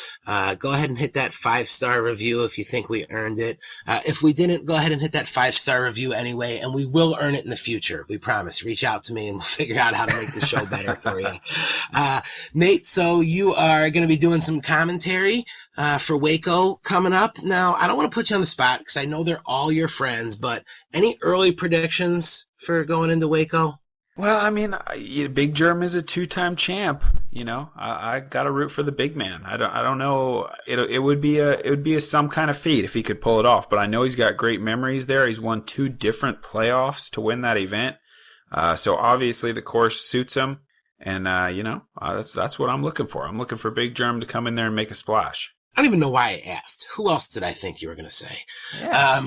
Go ahead and hit that 5-star review if you think we earned it. If we didn't, go ahead and hit that 5-star review anyway, and we will earn it in the future. We promise. Reach out to me, and we'll figure out how to make the show better for you. Nate, so you are going to be doing some commentary for Waco coming up. Now, I don't want to put you on the spot because I know they're all your friends, but any early predictions for going into Waco? Well, I mean, Big Germ is a 2-time champ. You know, I got to root for the big man. I don't know. It would be some kind of feat if he could pull it off. But I know he's got great memories there. He's won 2 different playoffs to win that event. So obviously the course suits him, and that's what I'm looking for. I'm looking for Big Germ to come in there and make a splash. I don't even know why I asked. Who else did I think you were going to say? Yeah.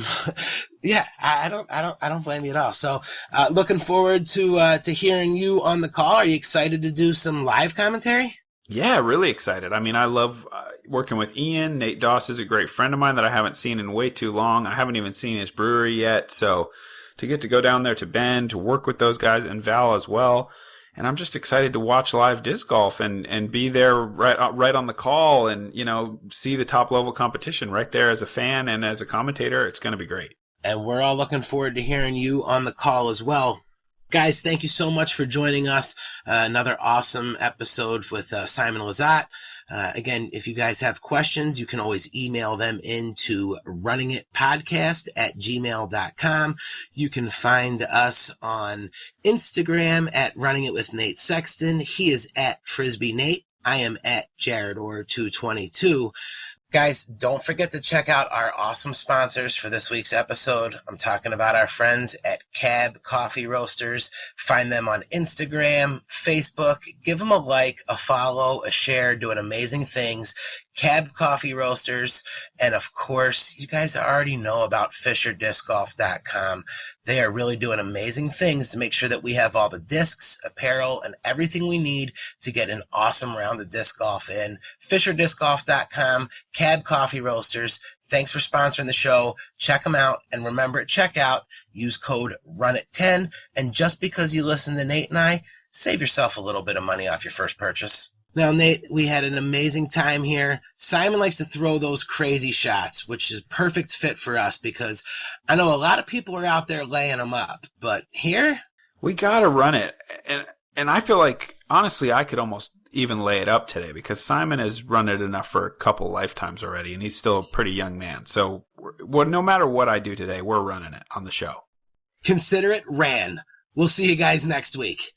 I don't blame you at all. So, looking forward to hearing you on the call. Are you excited to do some live commentary? Yeah, really excited. I mean, I love working with Ian. Nate Doss is a great friend of mine that I haven't seen in way too long. I haven't even seen his brewery yet. So to get to go down there to Bend, to work with those guys, and Val as well. And I'm just excited to watch live disc golf and be there right on the call and, see the top level competition right there as a fan and as a commentator. It's going to be great. And we're all looking forward to hearing you on the call as well. Guys, thank you so much for joining us. Another awesome episode with Simon Lizotte. Again, if you guys have questions, you can always email them into runningitpodcast@gmail.com. You can find us on Instagram at Running It with Nate Sexton. He is at Frisbee Nate. I am at Jarett or 222. Guys, don't forget to check out our awesome sponsors for this week's episode. I'm talking about our friends at Cab Coffee Roasters. Find them on Instagram, Facebook. Give them a like, a follow, a share, doing amazing things. Cab Coffee Roasters. And of course, you guys already know about FisherDiscGolf.com. They are really doing amazing things to make sure that we have all the discs, apparel, and everything we need to get an awesome round of disc golf in. FisherDiscGolf.com, Cab Coffee Roasters. Thanks for sponsoring the show. Check them out. And remember at checkout, use code RUNIT10. And just because you listen to Nate and I, save yourself a little bit of money off your first purchase. Now, Nate, we had an amazing time here. Simon likes to throw those crazy shots, which is perfect fit for us because I know a lot of people are out there laying them up. But here, we got to run it. And I feel like, honestly, I could almost even lay it up today because Simon has run it enough for a couple lifetimes already, and he's still a pretty young man. So no matter what I do today, we're running it on the show. Consider it ran. We'll see you guys next week.